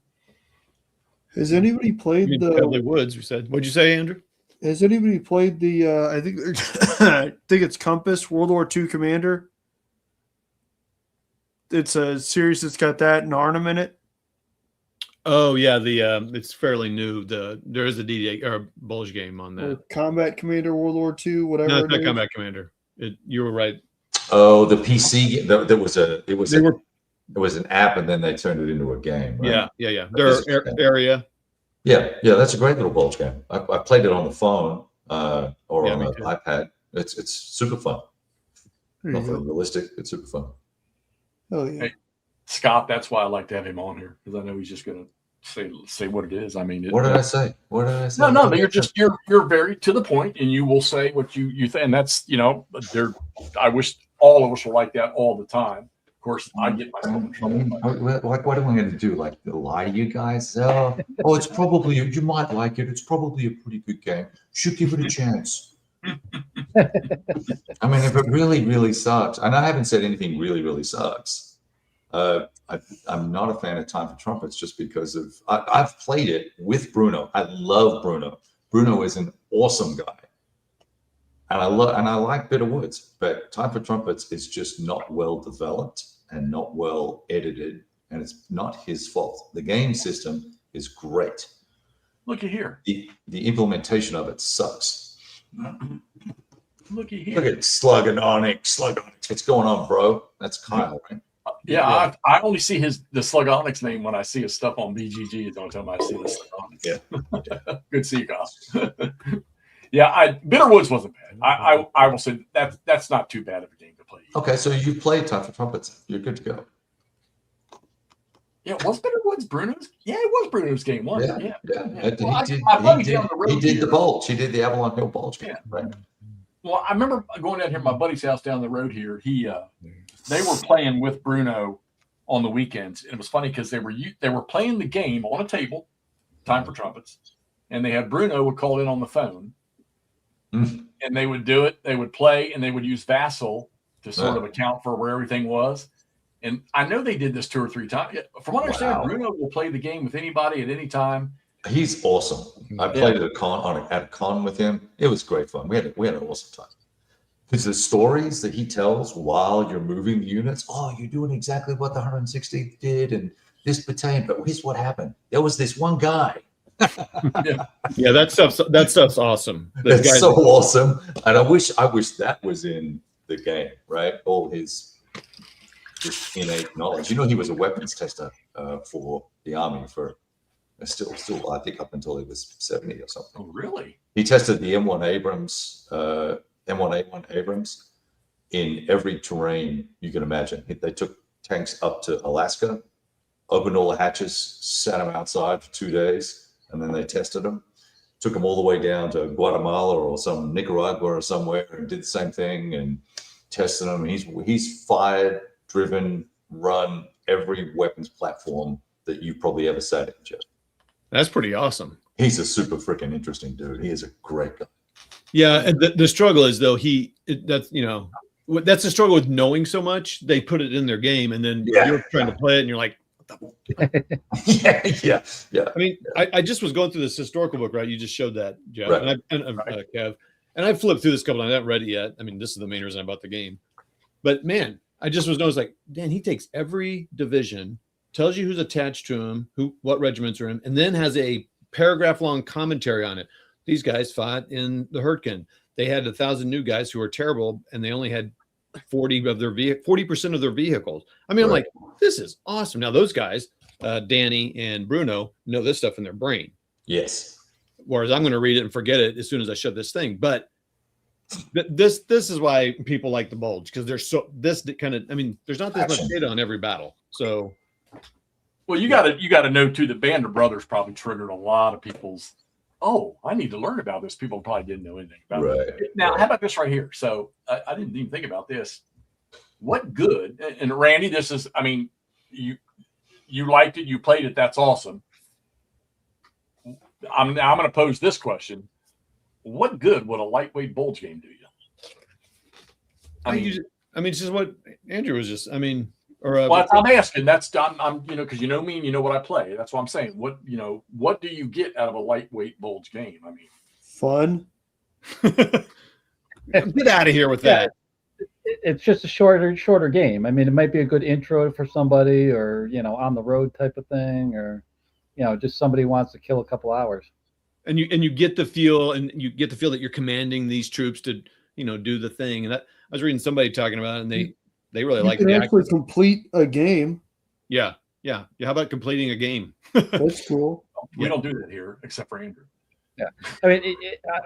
Has anybody played the Woods? We said. What'd you say, Andrew? Has anybody played the? I think I think it's Compass World War II Commander. It's a series that's got that and Arnhem in it. Oh yeah, it's fairly new. There is a DDA or a Bulge game on that. Or Combat Commander World War II, whatever. No, it's not Combat Commander. You were right. Oh, the PC. It was an app, and then they turned it into a game. Right? Yeah. There's area. Yeah. That's a great little Bulge game. I played it on the phone or on an iPad. It's super fun. Not very realistic. It's super fun. Oh yeah. Hey, Scott, that's why I like to have him on here, because I know he's just going to say what it is. I mean, what did I say? No, you're very to the point, and you will say what you think, and that's I wish all of us were like that all the time. Of course, I get myself in trouble. What am I going to do? Like lie to you guys? It's probably you might like it. It's probably a pretty good game. Should give it a chance. I mean, if it really, really sucks, and I haven't said anything really, really sucks. I'm not a fan of Time for Trumpets just because I've played it with Bruno. I love Bruno. Bruno is an awesome guy, and I like Bitter Woods, but Time for Trumpets is just not well developed and not well edited, and it's not his fault. The game system is great. Look at here. The implementation of it sucks. Look at here. Look at Slug Onyx. What's going on, bro? That's Kyle, right? Yeah. I only see the Slug Onyx name when I see his stuff on BGG. The only time I see the Slug Onyx. Yeah. Good to see you, Kyle. Yeah, Bitter Woods wasn't bad. I will say that's not too bad of a game to play. Okay, so you played Time for Trumpets. You're good to go. Yeah, was Bitter Woods Bruno's? Yeah, it was Bruno's game one. Yeah. Well, He did the Bulge. He did the Avalon Hill Bulge game, right? Well, I remember going down here to my buddy's house down the road here. They were playing with Bruno on the weekends, and it was funny because they were playing the game on a table, Time for Trumpets, and they had Bruno would call in on the phone, and they would do it. They would play, and they would use Vassal to sort of account for where everything was. And I know they did this 2 or 3 times. From what I understand, Bruno will play the game with anybody at any time. He's awesome. I played at a con with him. It was great fun. We had an awesome time. Because the stories that he tells while you're moving the units, you're doing exactly what the 160th did, and this battalion. But here's what happened. There was this one guy. Yeah, that stuff's awesome. That's so awesome. And I wish that was in the game, right? All his innate knowledge. He was a weapons tester for the Army for still I think up until he was 70 or something. Oh, really? He tested the M1 Abrams, M1A1 Abrams in every terrain you can imagine. They took tanks up to Alaska, opened all the hatches, sat them outside for 2 days, and then they tested them. Took them all the way down to Guatemala or some Nicaragua or somewhere and did the same thing and tested them. He's fired, driven, run every weapons platform that you've probably ever sat in, Jeff. That's pretty awesome. He's a super freaking interesting dude. He is a great guy. Yeah, and the struggle is though that's the struggle with knowing so much. They put it in their game, and then you're trying to play it, and you're like, yeah. I mean, I just was going through this historical book, right? You just showed that, Jeff, right. and Kev, and I flipped through this couple times. I haven't read it yet. I mean, this is the main reason I bought the game, but man, I just was noticing, like, Dan, he takes every division, tells you who's attached to him, what regiments are in, and then has a paragraph-long commentary on it. These guys fought in the Hurtgen. They had 1,000 new guys who were terrible, and they only had 40% of their vehicles. I mean, I'm like, this is awesome. Now those guys, Danny and Bruno, know this stuff in their brain. Yes. Whereas I'm going to read it and forget it as soon as I shut this thing. But this is why people like the Bulge, because there's there's not this much data on every battle. So, well, you got to know too that Band of Brothers probably triggered a lot of people's. Oh, I need to learn about this. People probably didn't know anything about it. Now, how about this right here? So I didn't even think about this. What good? And Randy, this is, I mean, you liked it, you played it. That's awesome. I'm going to pose this question. What good would a lightweight Bulge game do you? I mean, it's just what Andrew was just, well, I'm asking. I'm because you know me and you know what I play. That's what I'm saying. What do you get out of a lightweight Bulge game? I mean, fun. Get out of here with that. It's just a shorter game. I mean, it might be a good intro for somebody, or on the road type of thing, or just somebody who wants to kill a couple hours. And you get the feel, that you're commanding these troops to do the thing. And that I was reading somebody talking about it, and they really like to actually complete a game. Yeah. How about completing a game? That's cool. We don't do that here, except for Andrew. Yeah, I mean,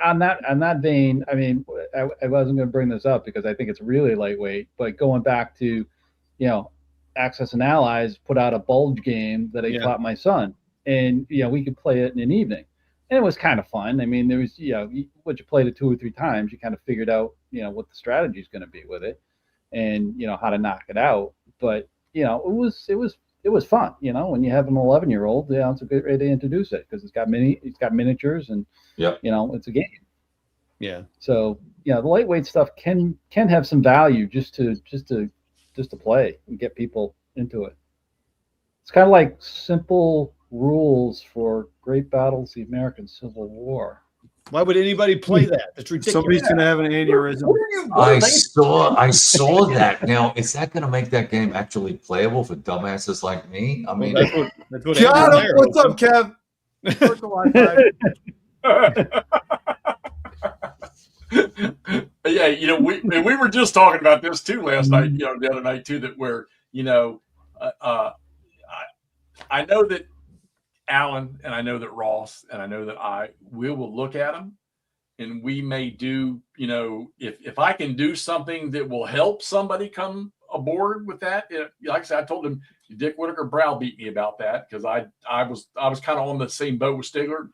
on that vein, I mean, I wasn't going to bring this up because I think it's really lightweight. But going back to, Access and Allies put out a Bulge game that I taught my son, and we could play it in an evening, and it was kind of fun. I mean, there was once you played it 2 or 3 times, you kind of figured out what the strategy is going to be with it, and how to knock it out. But it was fun. When you have an 11-year-old, it's a good way to introduce it because it's got miniatures and it's a game. Yeah. So the lightweight stuff can have some value just to play and get people into it. It's kind of like simple rules for Great Battles of the American Civil War. Why would anybody play that? That's ridiculous. Somebody's going to have an aneurysm. I saw that. Now, is that going to make that game actually playable for dumbasses like me? I mean, that's what what's up, Kev? Yeah, we were just talking about this too last night. The other night too, that where I know that Alan and I know that Ross and I know that we will look at them and we may do, if I can do something that will help somebody come aboard with that. Like I said, I told him Dick Whitaker browbeat me about that because I was kind of on the same boat with Stigler.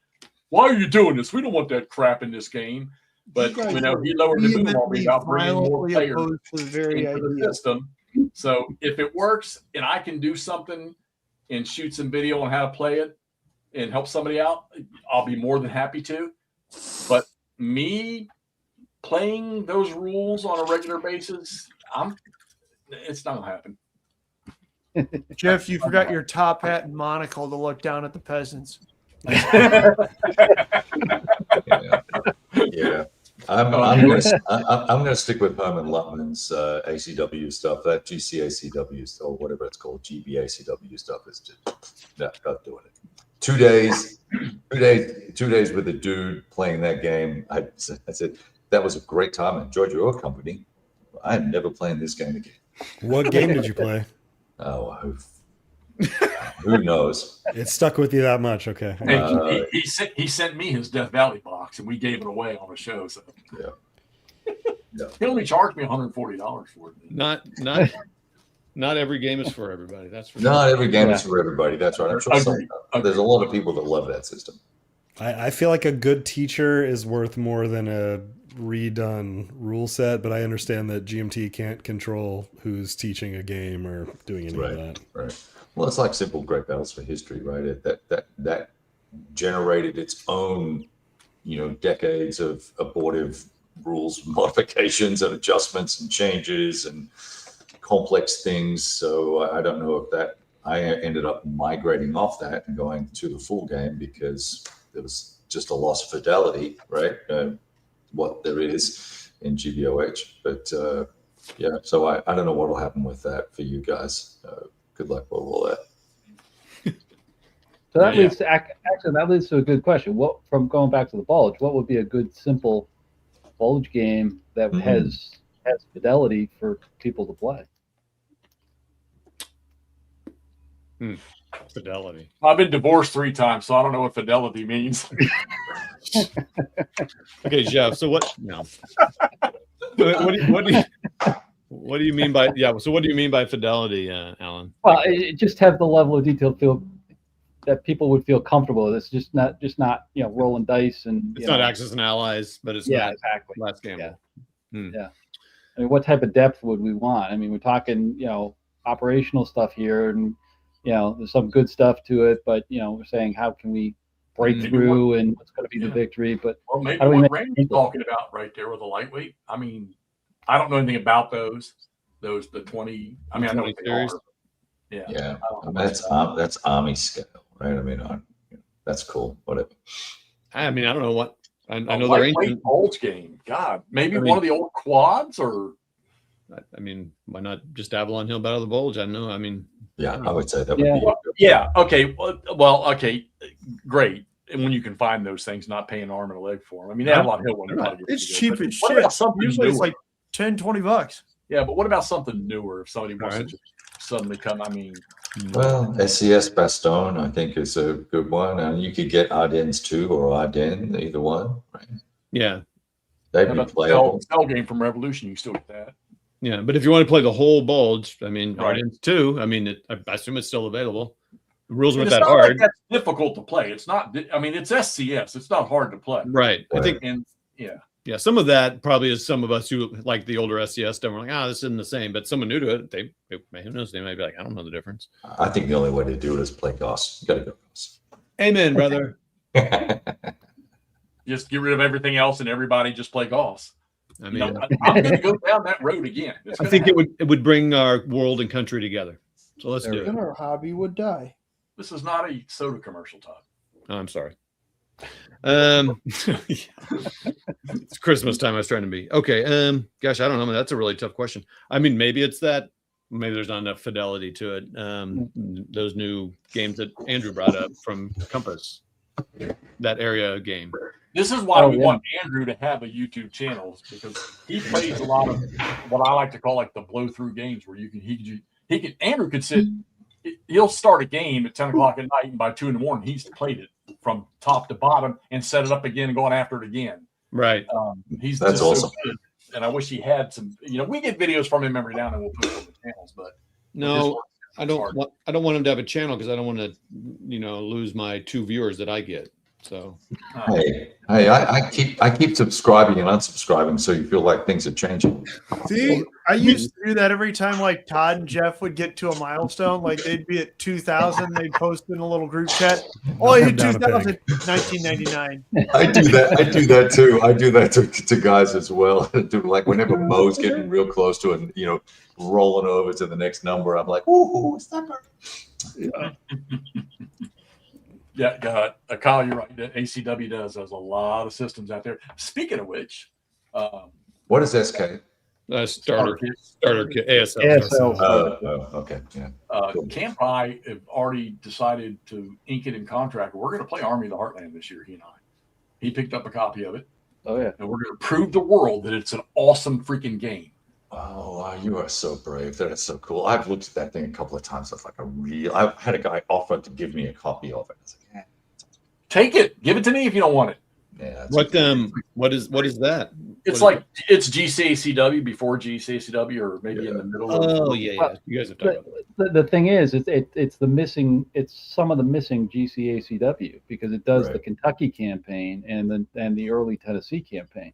Why are you doing this? We don't want that crap in this game. But he lowered the boom on me about bringing more players into the system. So if it works and I can do something and shoot some video on how to play it and help somebody out, I'll be more than happy to. But me playing those rules on a regular basis, it's not gonna happen. Jeff, you forgot your top hat and monocle to look down at the peasants. Yeah. I'm gonna stick with Herman Luttman's ACW stuff. That GCACW stuff, or whatever it's called, GBACW stuff is just not doing it. 2 days with a dude playing that game. I said that was a great time. I enjoyed your company. I'm never playing this game again. What game did you play? Oh, who knows? It stuck with you that much, okay? He sent me his Death Valley box, and we gave it away on the show. So yeah. He only charged me $140 for it. Not every game is for everybody. That's for not every game is for everybody. That's right. I'm sure there's a lot of people that love that system. I feel like a good teacher is worth more than a redone rule set, but I understand that GMT can't control who's teaching a game or doing any of that. Right. Well, it's like simple Great Battles for History, right? That generated its own, decades of abortive rules, modifications, and adjustments and changes and complex things. So I don't know if I ended up migrating off that and going to the full game because there was just a loss of fidelity, right? What there is in GBOH, but so I don't know what will happen with that for you guys. Good luck with all that. So that leads to a good question. What, from going back to the Bulge, what would be a good simple Bulge game that has fidelity for people to play? Fidelity. I've been divorced 3 times, so I don't know what fidelity means. Okay, Jeff. So what? No. What do you mean by So what do you mean by fidelity, Alan? Well, it just have the level of detail that people would feel comfortable with. It's just not rolling dice and it's not Axis and Allies, but it's not exactly last gamble. Yeah. I mean, what type of depth would we want? I mean, we're talking operational stuff here, and there's some good stuff to it, but we're saying how can we break through and what's going to be the victory? But maybe what Randy's talking about right there with the lightweight. I mean, I don't know anything about those the 20. I mean, I know what they are. Yeah. That's Army scale, right? I mean, that's cool. Whatever. I mean, I don't know what I know. The lightweight Bulge game. God, maybe one of the old quads, or I mean, why not just Avalon Hill Battle of the Bulge? I don't know. I mean, I would say that would be. Okay. Well, okay, great. And when you can find those things, not paying an arm and a leg for them. I mean, Avalon Hill one. It's cheap as shit. Usually it's like $10-20. Yeah, but what about something newer? If somebody wants to just suddenly come, I mean. Well, SCS Bastogne, I think, is a good one. And you could get Ardennes 2 or Ardennes, either one. Right? Yeah. They'd be playable. Cell game from Revolution, you can still get that. Yeah, but if you want to play the whole Bulge, I mean, Ardennes 2, I mean, I assume it's still available. The rules weren't that hard. Like that's difficult to play. It's not. I mean, it's SCS. It's not hard to play. Right. I think. Yeah, some of that probably is some of us who like the older SCS stuff. We're like, this isn't the same. But someone new to it, they who knows? They might be like, I don't know the difference. I think the only way to do it is play GOS. You got to go GOS. Amen, brother. Just get rid of everything else and everybody just play GOS. I mean, I'm going to go down that road again. I think it would bring our world and country together. So let's do it. Our hobby would die. This is not a soda commercial, Todd. Oh, I'm sorry. It's Christmas time. I was trying to be okay. Gosh, I don't know. That's a really tough question. I mean, maybe it's that. Maybe there's not enough fidelity to it. Those new games that Andrew brought up from Compass, that area game. This is why we want Andrew to have a YouTube channel, because he plays a lot of what I like to call like the blow through games, where Andrew could sit. He'll start a game at 10 o'clock at night, and by 2 in the morning, he's played it from top to bottom and set it up again and going after it again. Right. He's That's just awesome. so good. And I wish he had some. We get videos from him every now and then. We'll put it on the channels, but No, I don't want him to have a channel because I don't want to, lose my 2 viewers that I get. So Hey, I keep subscribing and unsubscribing, so you feel like things are changing. See, I used to do that every time like Todd and Jeff would get to a milestone. Like they'd be at 2,000, they'd post in a little group chat. Oh, you hit Down a 2,000, 1999. I do that too. I do that to guys as well. Like whenever Mo's getting real close to it, rolling over to the next number, I'm like, ooh, it's number. Yeah. yeah, God, Kyle, you're right. The ACW does. There's a lot of systems out there. Speaking of which, What is SK? starter kit, ASL. ASL. Okay, yeah. Camp I have already decided to ink it in contract. We're going to play Army of the Heartland this year, he and I. He picked up a copy of it. Oh yeah. And we're going to prove the world that it's an awesome freaking game. Oh, wow, you are so brave. That is so cool. I've looked at that thing a couple of times. It's like I had a guy offer to give me a copy of it. I was like, Take it. Give it to me if you don't want it. yeah. What is that? It's like it's GCACW before GCACW, or maybe in the middle. Oh yeah. You guys have talked about that. The thing is, it's some of the missing GCACW because it does Right. the Kentucky campaign and the early Tennessee campaign,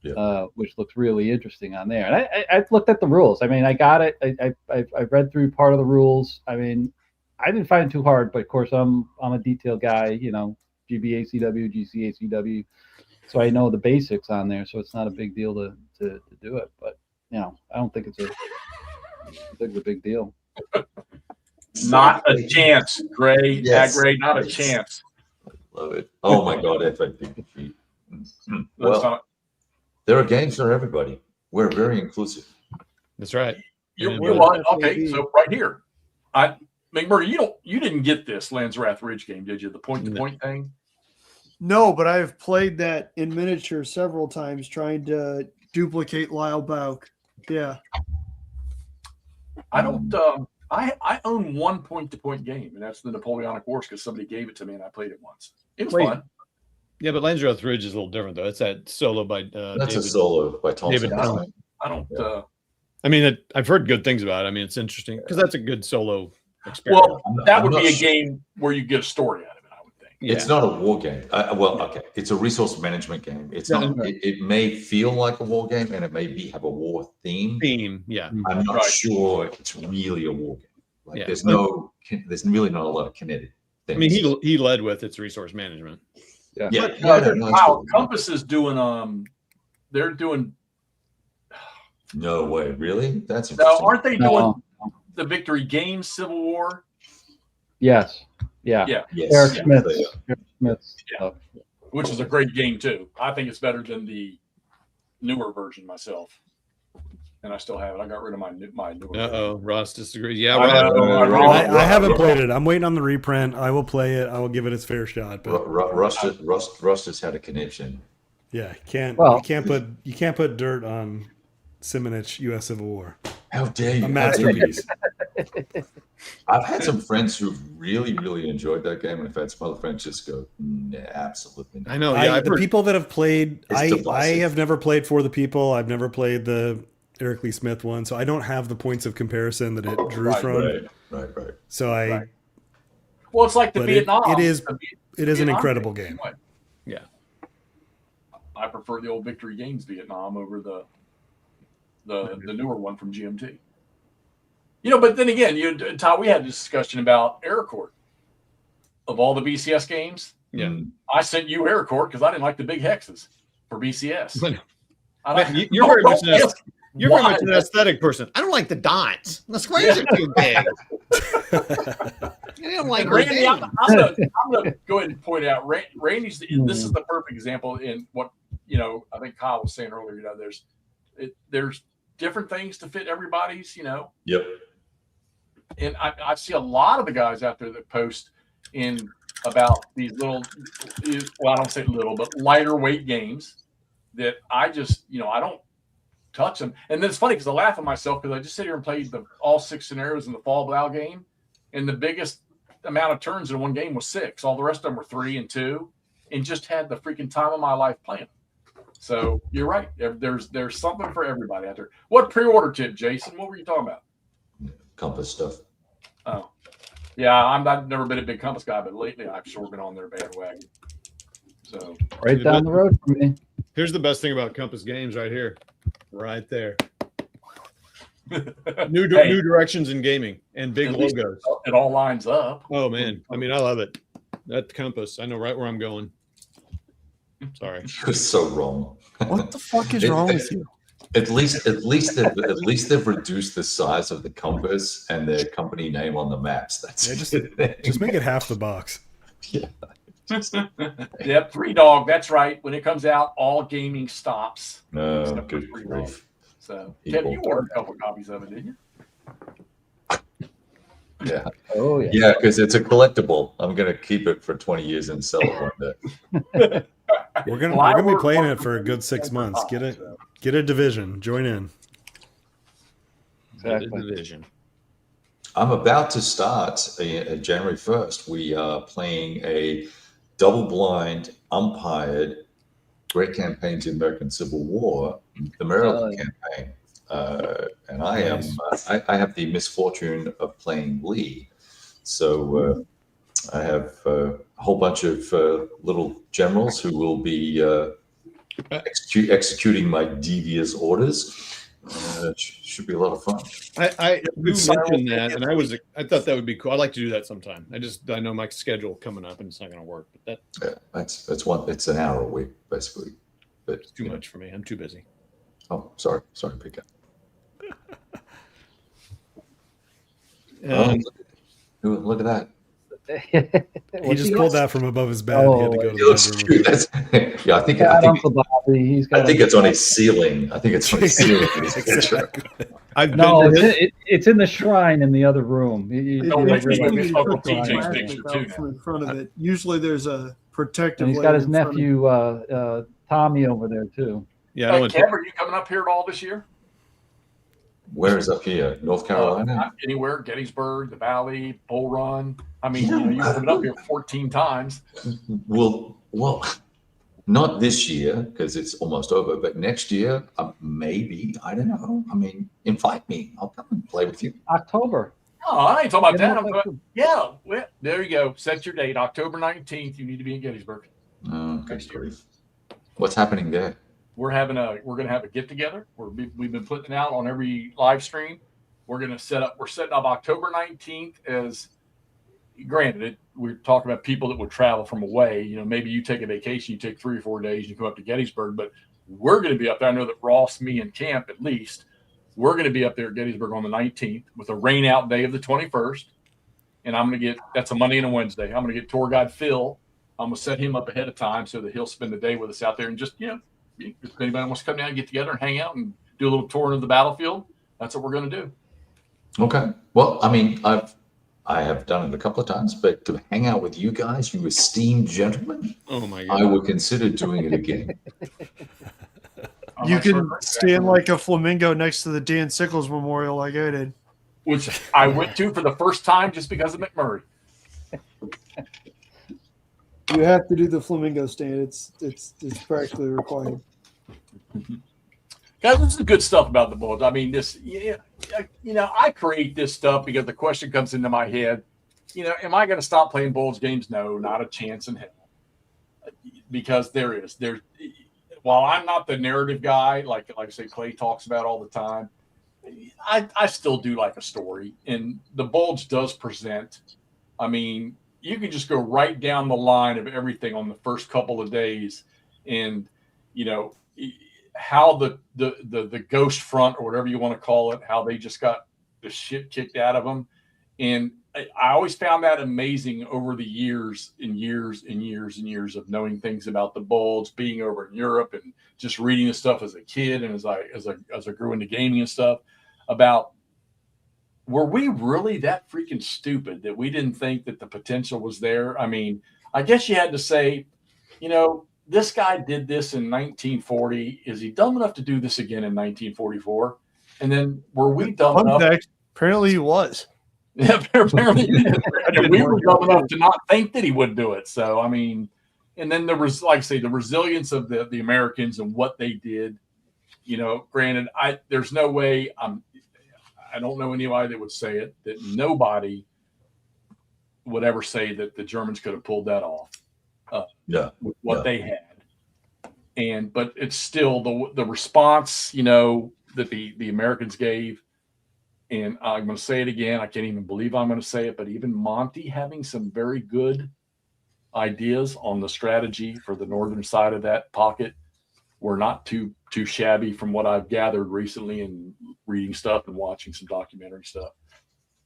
Yeah. which looks really interesting on there. And I've looked at the rules. I mean, I got it. I read through part of the rules. I mean, I didn't find it too hard, but of course I'm a detail guy. GBACW, GCACW. So I know the basics on there, so it's not a big deal to do it. But I don't think it's a big deal. Not a chance, Gray. Yes. Gray, not a Yes. chance. Love it. Oh my God, FFP defeat. That's Well, not, there are games for everybody. We're very inclusive. That's right. you're And, right. Okay, so right here, McMurray, you didn't get this Landsrath Ridge game, did you? The point-to-point thing. No, but I've played that in miniature several times trying to duplicate Lyle Bauk. Yeah. I don't. I own one point-to-point game, and that's the Napoleonic Wars because somebody gave it to me and I played it once. It was fun. Yeah, but Landsrath Ridge is a little different though. It's that solo by That's a David. solo by Thompson. David Brown. I don't. Yeah. I mean, I've heard good things about it. I mean, it's interesting because that's a good solo experience. Well, I'm that would not be a sure. game where you get a story out of it, I would think. Yeah. It's not a war game. Okay. It's a resource management game. It's Yeah, not. right. It may feel like a war game, and it may have a war theme. Yeah. I'm not Right. sure it's really a war game. Like Yeah. there's really not a lot of kinetic I things. mean, he led with its resource management. yeah. But, No, wow, Compass is doing. They're doing. no way, really? That's No, interesting. aren't they doing No. the Victory Games Civil War? Yes. Yeah. Yeah, Yes. Eric Yeah, Smith's. they are. Eric Smith's Yeah. stuff. which is a great game too. I think it's better than the newer version myself, and I still have it. I got rid of my newer. version. Ross disagrees. Yeah, I Ross. know. I haven't played it. I'm waiting on the reprint. I will play it. I will give it its fair shot. But Rust has had a conniption. yeah, Well- you can't put dirt on Simonich U.S. Civil War. How dare you? A masterpiece. I've had some friends who've really, really enjoyed that game, and I've had some other friends just go, nah, absolutely not. I know. Yeah, I've The heard- people that have played, It's I divisive. have never played For the People. I've never played the Eric Lee Smith one, so I don't have the points of comparison that it drew from. Right. So Right. Well, it's like the But it- Vietnam. it is the it is an Vietnam incredible game. game. Yeah. I prefer the old Victory Games Vietnam over the newer one from GMT. But then again, Todd, we had this discussion about Aircourt. Of all the BCS games, Yeah. I sent you Aircourt because I didn't like the big hexes for BCS. Man, I you're very much an ask You're very why. much an aesthetic person. I don't like the dots. The squares are too big. I don't like Randy, I'm those gonna go ahead and point out Randy's. This is the perfect example in what I think Kyle was saying earlier. There's different things to fit everybody's. Yep. And I see a lot of the guys out there that post in about these little, well, I don't say little, but lighter weight games that I just, I don't touch them. And then it's funny because I laugh at myself because I just sit here and played all 6 scenarios in the Fall Blau game, and the biggest amount of turns in one game was 6. All the rest of them were 3 and 2, and just had the freaking time of my life playing. So you're right. There's something for everybody out there. What pre-order tip, Jason? What were you talking about? Compass stuff. Oh, yeah. I've never been a big Compass guy, but lately I've sure been on their bandwagon. So Right down the road from me. Here's the best thing about Compass Games right here. Right there. New directions in gaming and big logos. It all lines up. Oh man, I mean, I love it. That Compass, I know right where I'm going. Sorry, You're so wrong. What the fuck is wrong with you? At least they've reduced the size of the compass and their company name on the maps. That's Just make it half the box. Yeah. Yep, Three Dog. That's right. When it comes out, all gaming stops. No, Except for good Three grief. Dog. So, People. Kevin, you ordered a couple copies of it, didn't you? Yeah. Oh yeah. Yeah, because it's a collectible. I'm gonna keep it for 20 years and sell it one day. We're gonna Well, I be work playing on it for a good 6 months. so. Get a division. Join in. Exactly. Division. I'm about to start January 1st. We are playing a double-blind, umpired Great Campaign to the American Civil War, the Maryland campaign. And I am I have the misfortune of playing Lee. So I have a whole bunch of little generals who will be executing my devious orders. Should be a lot of fun. I mentioned that, and I thought that would be cool. I'd like to do that sometime. I know my schedule coming up, and it's not going to work. But It's an hour a week basically. But that's too much for me. I'm too busy. Oh, sorry, Pika. Look at that. He just pulled that from above his bed. He had to go to He looks the cute. bedroom. Yeah, I think Uncle Bobby. He's got. I think it's on his ceiling. I think it's on his ceiling. Exactly. I've No, been to his- it's in the shrine in the other room. Don't Yeah, make me you look need at to Uncle put the TJ's plastic picture out too. from in front of it. Usually there's a protective And he's layer got his in front of it. nephew Tommy over there too. yeah, I went Kev, are you coming up here at all this year? Where is up here? North Carolina? Not anywhere. Gettysburg, the Valley, Bull Run. I mean, you've been up here 14 times. Well, not this year because it's almost over, but next year, maybe. I don't know. I mean, invite me. I'll come and play with you. October. Oh, I ain't talking about Yeah, that. I'm talking, yeah, well, there you go. Set your date, October 19th. You need to be in Gettysburg. Oh, good grief. What's happening there? We're gonna have a get together. We've been putting it out on every live stream. We're setting up October 19th as, granted, we're talking about people that would travel from away. You know, maybe you take a vacation, you take 3 or 4 days, you come up to Gettysburg, but we're going to be up there. I know that Ross, me, and Camp at least, we're going to be up there at Gettysburg on the 19th with a rain out day of the 21st. And I'm going to that's a Monday and a Wednesday. I'm going to get tour guide Phil. I'm going to set him up ahead of time so that he'll spend the day with us out there and just, if anybody wants to come down and get together and hang out and do a little tour of the battlefield, that's what we're going to do. Okay. Well, I mean, I have done it a couple of times, but to hang out with you guys, you esteemed gentlemen, oh my god, I would consider doing it again. You can stand like a flamingo next to the Dan Sickles Memorial like I did. Which I went to for the first time just because of McMurray. You have to do the flamingo stand. It's practically required. Guys, this is the good stuff about the Bulge. I mean, I create this stuff because the question comes into my head, am I going to stop playing Bulge games? No, not a chance in hell. Because while I'm not the narrative guy, like I say, Clay talks about all the time, I still do like a story. And the Bulge does present. I mean, you can just go right down the line of everything on the first couple of days and, how the ghost front or whatever you want to call it, how they just got the shit kicked out of them. And I always found that amazing over the years and years and years and years of knowing things about the Bulge, being over in Europe and just reading the stuff as a kid. And as I grew into gaming and stuff about, were we really that freaking stupid that we didn't think that the potential was there? I mean, I guess you had to say, this guy did this in 1940. Is he dumb enough to do this again in 1944? And then were we dumb enough? Apparently he was. Yeah, apparently we were dumb enough to not think that he would do it. So, I mean, And then there was, like I say, the resilience of the Americans and what they did. You know, granted, there's no way I don't know anybody that would say it, that nobody would ever say that the Germans could have pulled that off. With what they had. But it's still the response, you know, that the Americans gave. And I'm going to say it again. I can't even believe I'm going to say it, but even Monty having some very good ideas on the strategy for the northern side of that pocket were not too shabby from what I've gathered recently and reading stuff and watching some documentary stuff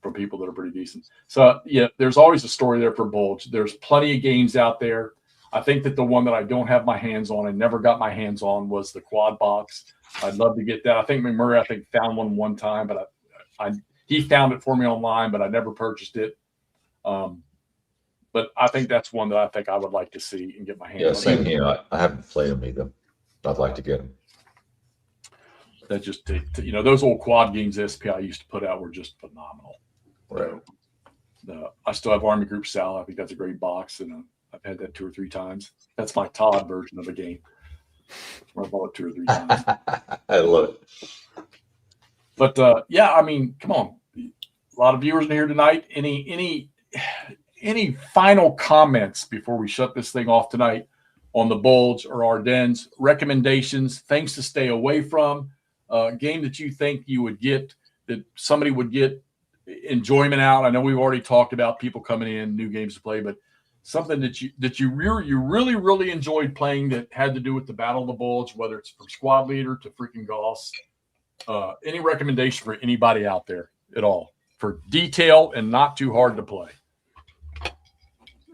from people that are pretty decent. So yeah, there's always a story there for Bulge. There's plenty of games out there. I think that the one that I don't have my hands on and never got my hands on was the quad box. I'd love to get that. I think McMurray, found one time, but he found it for me online, but I never purchased it. But I think that's one that I think I would like to see and get my hands on. Yeah, same here. I haven't played them either. I'd like to get them. That just, you know, those old quad games SPI used to put out were just phenomenal. Right. I still have Army Group Sal. I think that's a great box, and I've had that 2 or 3 times. That's my Todd version of a game. I bought it 2 or 3 times. I love it. But yeah, I mean, come on. A lot of viewers in here tonight. Any final comments before we shut this thing off tonight on the Bulge or Ardennes? Recommendations, things to stay away from, game that you think you would get, that somebody would get enjoyment out. I know we've already talked about people coming in, new games to play, but something that you really enjoyed playing that had to do with the Battle of the Bulge, whether it's from Squad Leader to freaking Goss. Any recommendation for anybody out there at all for detail and not too hard to play?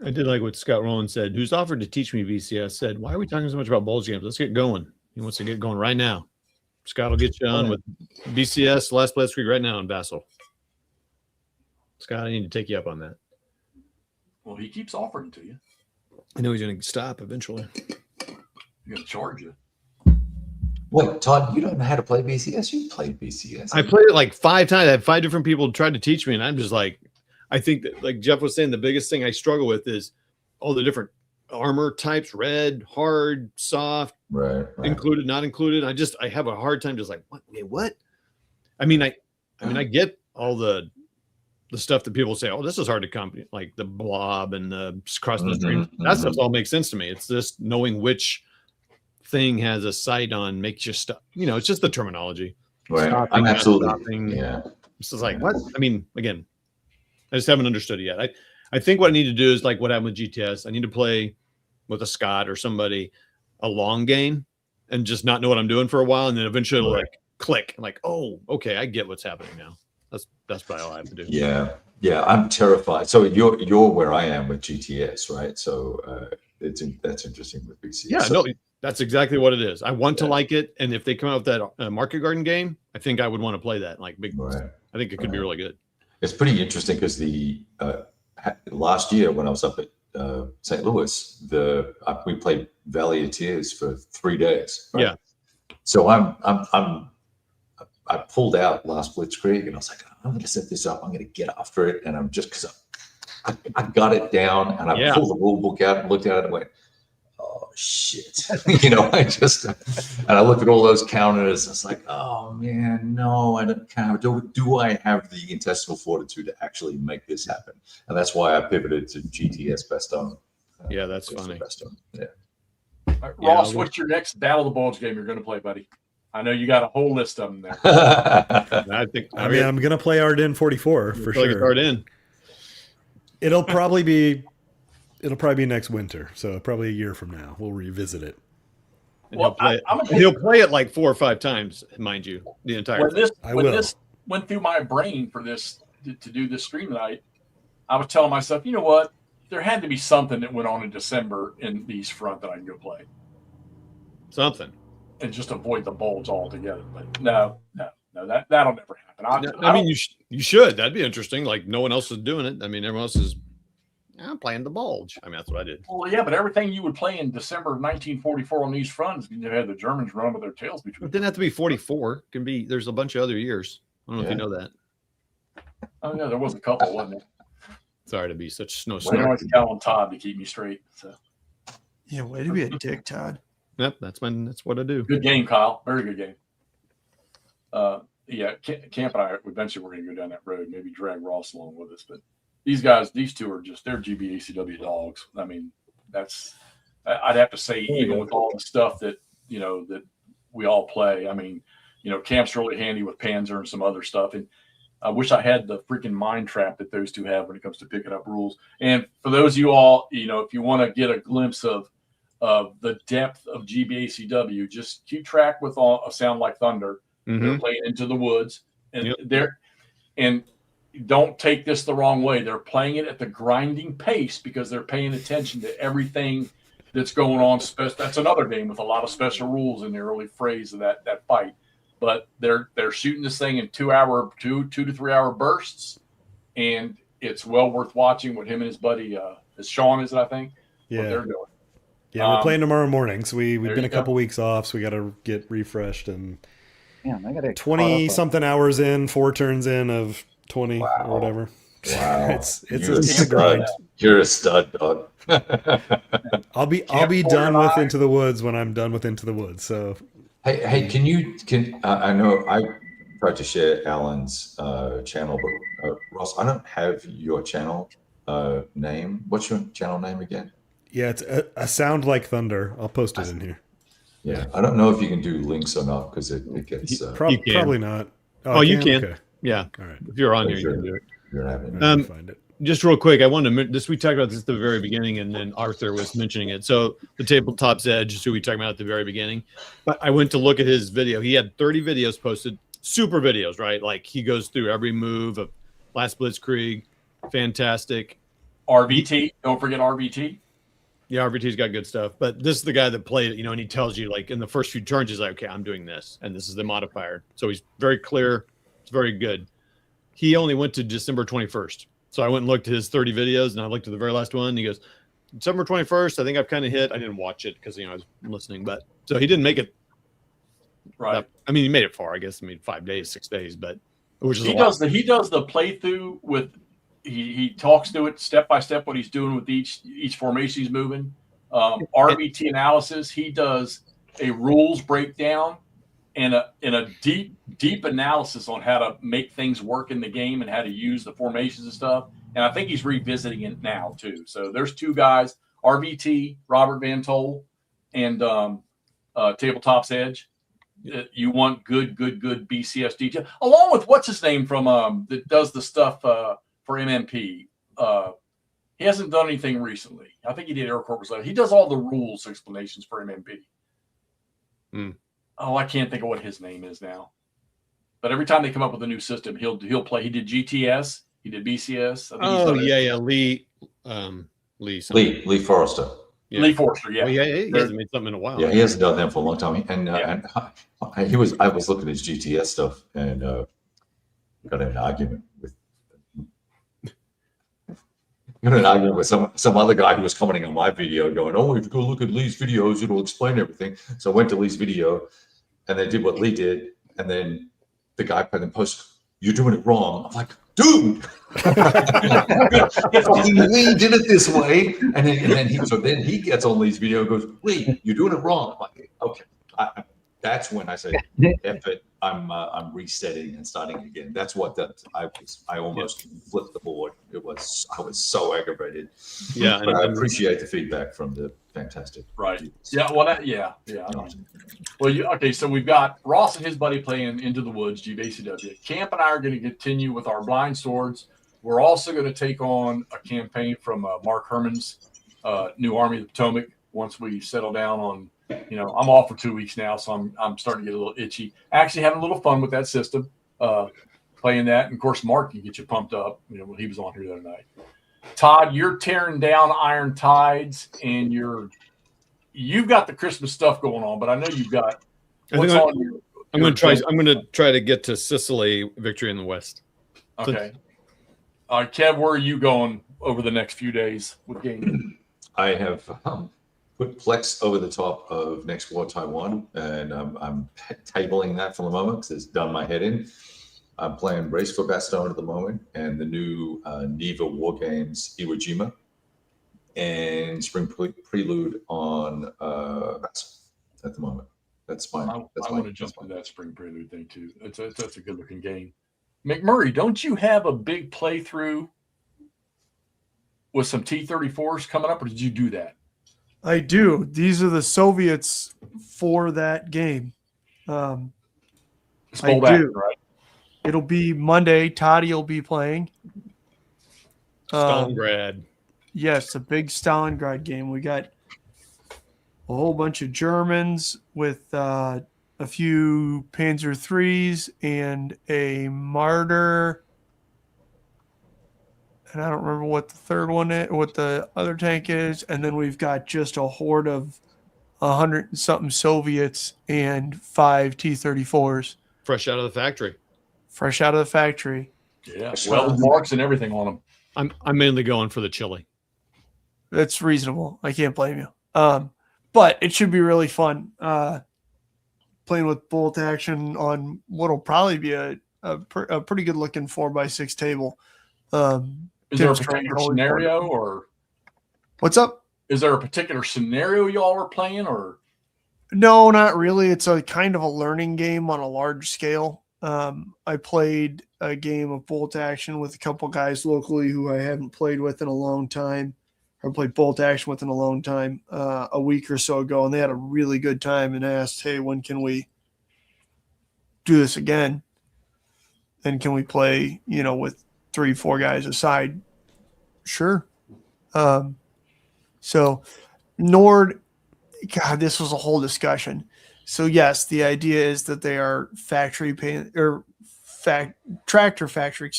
I did like what Scott Rowland said, who's offered to teach me VCS, said, why are we talking so much about Bulge games? Let's get going. He wants to get going right now. Scott will get you on with VCS, Last Blitzkrieg right now in Basel. Scott, I need to take you up on that. Well, he keeps offering it to you. I know he's going to stop eventually. He's going to charge you. Wait, Todd, you don't know how to play VCS? You played VCS. I played it like 5 times. I had 5 different people try to teach me, and I'm just like, I think that, like Jeff was saying, the biggest thing I struggle with is all the different armor types: red, hard, soft, right. included, not included. I have a hard time just like, what? I mean, I get all the stuff that people say, oh, this is hard to comprehend, like the blob and the crossing the stream. That stuff all makes sense to me. It's just knowing which thing has a sight on makes you stop. You know, it's just the terminology. Right. Stopping, I'm absolutely. stopping. Yeah. It's just like, what? I mean, again, I just haven't understood it yet. I think what I need to do is like what happened with GTS. I need to play with a Scott or somebody a long game and just not know what I'm doing for a while, and then eventually it'll like click. I'm like, oh, okay, I get what's happening now. That's probably all I have to do. Yeah. I'm terrified. So you're where I am with GTS, right? So that's interesting with BCS. Yeah, no, that's exactly what it is. I want to like it, and if they come out with that Market Garden game, I think I would want to play that. Like big, I think it could be really good. It's pretty interesting because the last year when I was up at St. Louis, we played Valley of Tears for 3 days. Right? Yeah. So I pulled out Last Blitzkrieg and I was like, I'm going to set this up. I'm going to get after it, and I'm just because I got it down and I pulled the rule book out and looked at it and went, oh shit. You know, and I looked at all those counters. I was like, oh man, no, I don't count. Do I have the intestinal fortitude to actually make this happen? And that's why I pivoted to GTS Best On. Yeah, that's funny. Best On. Yeah. All right, Ross, what's your next Battle of the Bulge game you're going to play, buddy? I know you got a whole list of them there. I'm going to play Ardennes 44 for sure. Ardennes. It'll probably be next winter, so probably a year from now we'll revisit it. Well, he'll play it like 4 or 5 times, mind you, the entire. When this went through my brain for this to do this stream tonight, I was telling myself, you know what? There had to be something that went on in December in the East Front that I can go play. Something. And just avoid the Bulge altogether. But no, that'll never happen. I mean, you should. That'd be interesting. Like no one else is doing it. I mean, everyone else is. I'm playing the Bulge. I mean, that's what I did. Well, yeah, but everything you would play in December of 1944 on these fronts, you had the Germans run with their tails between. It didn't have to be 44. It can be. There's a bunch of other years. I don't know if you know that. Oh no, there was a couple, wasn't there? Sorry to be such snow. I always count on Todd to keep me straight. So. Yeah, way to be a dick, Todd. Yep, that's what I do. Good game, Kyle. Very good game. Yeah, Camp and I eventually we're going to go down that road. Maybe drag Ross along with us. But these guys, these two are just they're GBACW dogs. I mean, I'd have to say even with all the stuff that that we all play. I mean, Camp's really handy with Panzer and some other stuff. And I wish I had the freaking mind trap that those two have when it comes to picking up rules. And for those of you all, if you want to get a glimpse of the depth of GBACW, just keep track with a Sound Like Thunder. Mm-hmm. They're playing Into the Woods, and and don't take this the wrong way. They're playing it at the grinding pace because they're paying attention to everything that's going on. That's another game with a lot of special rules in the early phase of that fight. But they're shooting this thing in 2 to 3 hour bursts, and it's well worth watching what him and his buddy Sean is, I think. Yeah, what they're doing. Yeah, we're playing tomorrow morning, so we've been a couple weeks off, so we got to get refreshed. And I got 20 something hours in, 4 turns in of 20 or whatever. Wow, it's a grind. You're a stud, dog. I'll be done with Into the Woods when I'm done with Into the Woods. So. Hey, can I know I tried to share Alan's channel, but Ross, I don't have your channel name. What's your channel name again? Yeah, it's a Sound Like Thunder. I'll post it in here. Yeah, I don't know if you can do links or not because it gets probably not. Oh, you can. Okay. Yeah. All right. If you're on here, you can do it. You're having find it. Just real quick, I wanted to we talked about this at the very beginning, and then Arthur was mentioning it. So the Tabletop's Edge is who we talked about at the very beginning. But I went to look at his video. He had 30 videos posted, super videos, right? Like he goes through every move of Last Blitzkrieg. Fantastic. RVT. Don't forget RVT. Yeah, RVT's got good stuff. But this is the guy that played it, and he tells you, like, in the first few turns, he's like, okay, I'm doing this, and this is the modifier. So he's very clear. It's very good. He only went to December 21st. So I went and looked at his 30 videos, and I looked at the very last one. And he goes, December 21st, I think I've kind of hit. I didn't watch it because, I was listening. But so he didn't make it. Right. He made it far, I guess. 5 days, 6 days. But which is he does the playthrough with he talks through it step by step what he's doing with each formation he's moving. RBT analysis. He does a rules breakdown and a deep analysis on how to make things work in the game and how to use the formations and stuff. And I think he's revisiting it now too. So there's two guys, RVT, Robert Van Tol, and Tabletop's Edge. You want good BCS detail, along with what's his name from that does the stuff for MMP. He hasn't done anything recently. I think he did Air Corpus. He does all the rules explanations for MMP. Oh, I can't think of what his name is now. But every time they come up with a new system, he'll play. He did GTS. He did BCS. Lee Forrester. Yeah. Lee Forrester, yeah. Well, he hasn't made something in a while. Yeah, he hasn't done that for a long time. And I was looking at his GTS stuff and got in an argument with some other guy who was commenting on my video, going, "Oh, if you go look at Lee's videos, it'll explain everything." So I went to Lee's video, and they did what Lee did, and then the guy put in the post, "You're doing it wrong." I'm like, dude, fucking Lee did it this way, and then he gets on Lee's video and goes, "Lee, you're doing it wrong." I'm like, okay, that's when I say, "F it, I'm resetting and starting again." That's what I almost flipped the board. I was so aggravated. Yeah, but I appreciate the feedback from the fantastic. Right. Yeah. Well, okay. So we've got Ross and his buddy playing Into the Woods, GBACW. Camp and I are going to continue with our blind swords. We're also going to take on a campaign from Mark Herman's New Army of the Potomac once we settle down on. I'm off for 2 weeks now, so I'm starting to get a little itchy. Actually, having a little fun with that system, playing that, and of course, Mark can get you pumped up. When he was on here the other night. Todd, you're tearing down Iron Tides, and you've got the Christmas stuff going on, but I know you've got. What's on your? I'm going to try to get to Sicily, Victory in the West. Okay. All right, Kev, where are you going over the next few days with gaming? I have. Put Plex over the top of Next War Taiwan, and I'm tabling that for the moment because it's done my head in. I'm playing Race for Bastogne at the moment, and the new Neva War Games Iwo Jima. and Spring Prelude on at the moment. That's my. I want to jump to that Spring Prelude thing too. That's a good looking game. McMurray, don't you have a big playthrough with some T-34s coming up, or did you do that? I do. These are the Soviets for that game. I do. Right? It'll be Monday. Toddy will be playing. Stalingrad. Yes, a big Stalingrad game. We got a whole bunch of Germans with a few Panzer IIIs and a Marder. And I don't remember what the third one is, what the other tank is. And then we've got just a horde of 100 and something Soviets and 5 T-34s. Fresh out of the factory. Fresh out of the factory. Yeah, well, marks and everything on them. I'm mainly going for the chili. That's reasonable. I can't blame you. But it should be really fun. Playing with bolt action on what'll probably be a pretty good looking 4x6 table. Is there a particular scenario, or what's up? Is there a particular scenario y'all were playing, or? No, not really. It's a kind of a learning game on a large scale. I played a game of bolt action with a couple guys locally who I haven't played with in a long time. I played bolt action with in a long time, a week or so ago, and they had a really good time and asked, hey, when can we do this again? And can we play, with 3-4 guys aside? Sure. So Nord, God, this was a whole discussion. So yes, the idea is that they are tractor factory,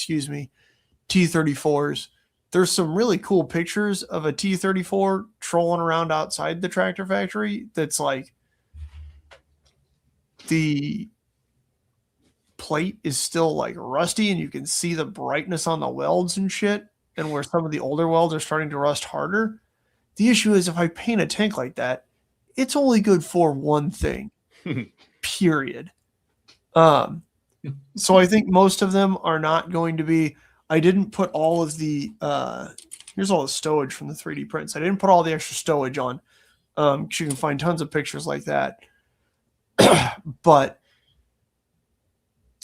T-34s. There's some really cool pictures of a T-34 trolling around outside the tractor factory. That's like the plate is still like rusty and you can see the brightness on the welds and shit. And where some of the older welds are starting to rust harder. The issue is if I paint a tank like that, it's only good for one thing, period. So I think most of them are not going to be. I didn't put all of the here's all the stowage from the 3D prints. I didn't put all the extra stowage on because you can find tons of pictures like that. But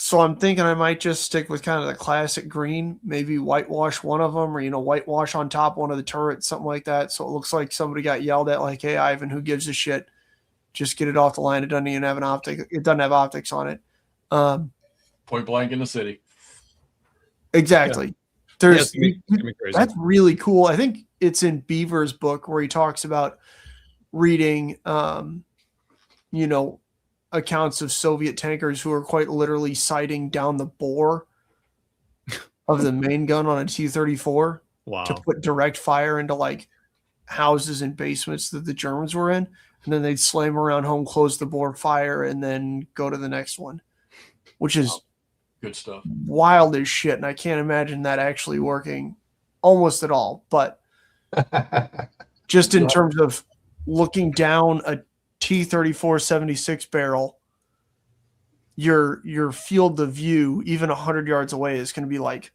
so I'm thinking I might just stick with kind of the classic green, maybe whitewash one of them, or whitewash on top one of the turrets, something like that. So it looks like somebody got yelled at, like, "Hey, Ivan, who gives a shit? Just get it off the line. It doesn't even have an optic. It doesn't have optics on it." Point blank in the city. Exactly. Yeah. There's that's really cool. I think it's in Beaver's book where he talks about reading, accounts of Soviet tankers who are quite literally sighting down the bore of the main gun on a T-34 to put direct fire into like houses and basements that the Germans were in. And then they'd slam around home, close the bore, fire, and then go to the next one, which is good stuff. Wild as shit. And I can't imagine that actually working almost at all. But just in terms of looking down a T-34 76 barrel, your field of view, even 100 yards away, is going to be like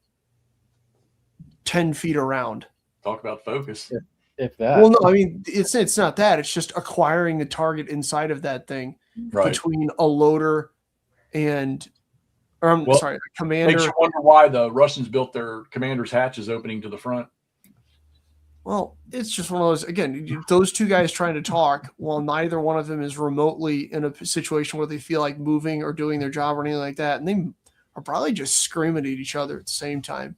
10 feet around. Talk about focus. If that. Well, no, I mean, it's not that. It's just acquiring the target inside of that thing between a loader and a commander. Makes you wonder why the Russians built their commander's hatches opening to the front. Well, it's just one of those, again, those two guys trying to talk while neither one of them is remotely in a situation where they feel like moving or doing their job or anything like that. And they are probably just screaming at each other at the same time.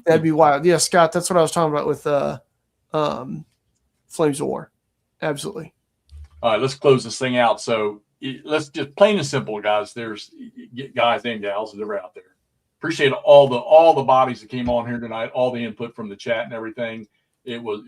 That'd be wild. Yeah, Scott, that's what I was talking about with Flames of War. Absolutely. All right, let's close this thing out. So let's just plain and simple, guys. There's guys and gals that are out there. Appreciate all the bodies that came on here tonight, all the input from the chat and everything. It was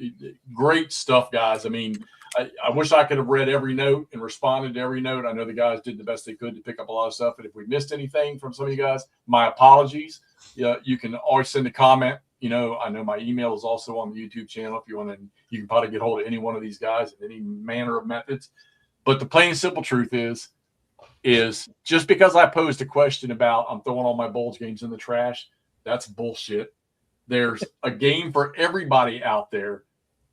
great stuff, guys. I mean, I wish I could have read every note and responded to every note. I know the guys did the best they could to pick up a lot of stuff. And if we missed anything from some of you guys, my apologies. Yeah, you can always send a comment. I know my email is also on the YouTube channel. If you want to, you can probably get hold of any one of these guys in any manner of methods. But the plain and simple truth is just because I posed a question about I'm throwing all my Bulge games in the trash, that's bullshit. There's a game for everybody out there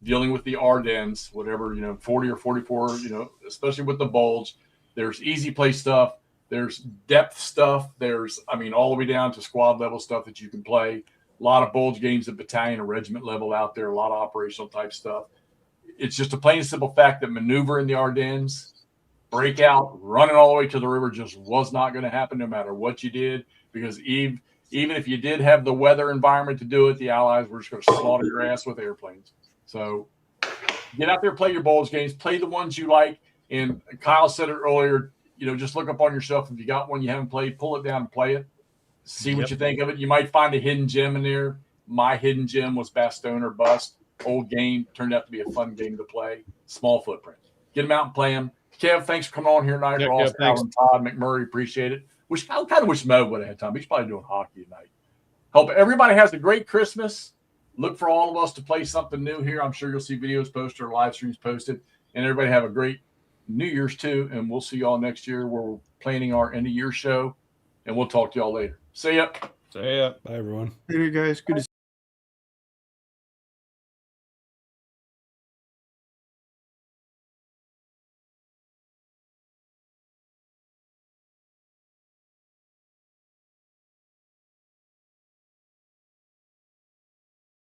dealing with the Ardennes, whatever, 40 or 44, especially with the Bulge. There's easy play stuff. There's depth stuff. There's, all the way down to squad level stuff that you can play. A lot of Bulge games at battalion and regiment level out there, a lot of operational type stuff. It's just a plain and simple fact that maneuver in the Ardennes, breakout, running all the way to the river just was not going to happen no matter what you did, because even if you did have the weather environment to do it, the Allies were just going to slaughter your ass with airplanes. So get out there, play your Bulge games, play the ones you like. And Kyle said it earlier, just look up on yourself. If you got one you haven't played, pull it down and play it. See what you think of it. You might find a hidden gem in there. My hidden gem was Bastogne or Bust. Old game. Turned out to be a fun game to play. Small footprint. Get them out and play them. Kev, thanks for coming on here tonight. Ross, Alan, Todd, McMurray, appreciate it. I kind of wish Mo would have had time. He's probably doing hockey tonight. Hope everybody has a great Christmas. Look for all of us to play something new here. I'm sure you'll see videos posted or live streams posted. And everybody have a great New Year's too. And we'll see y'all next year where we're planning our end of year show. And we'll talk to y'all later. See ya. See ya. Bye, everyone. Later, guys. Good to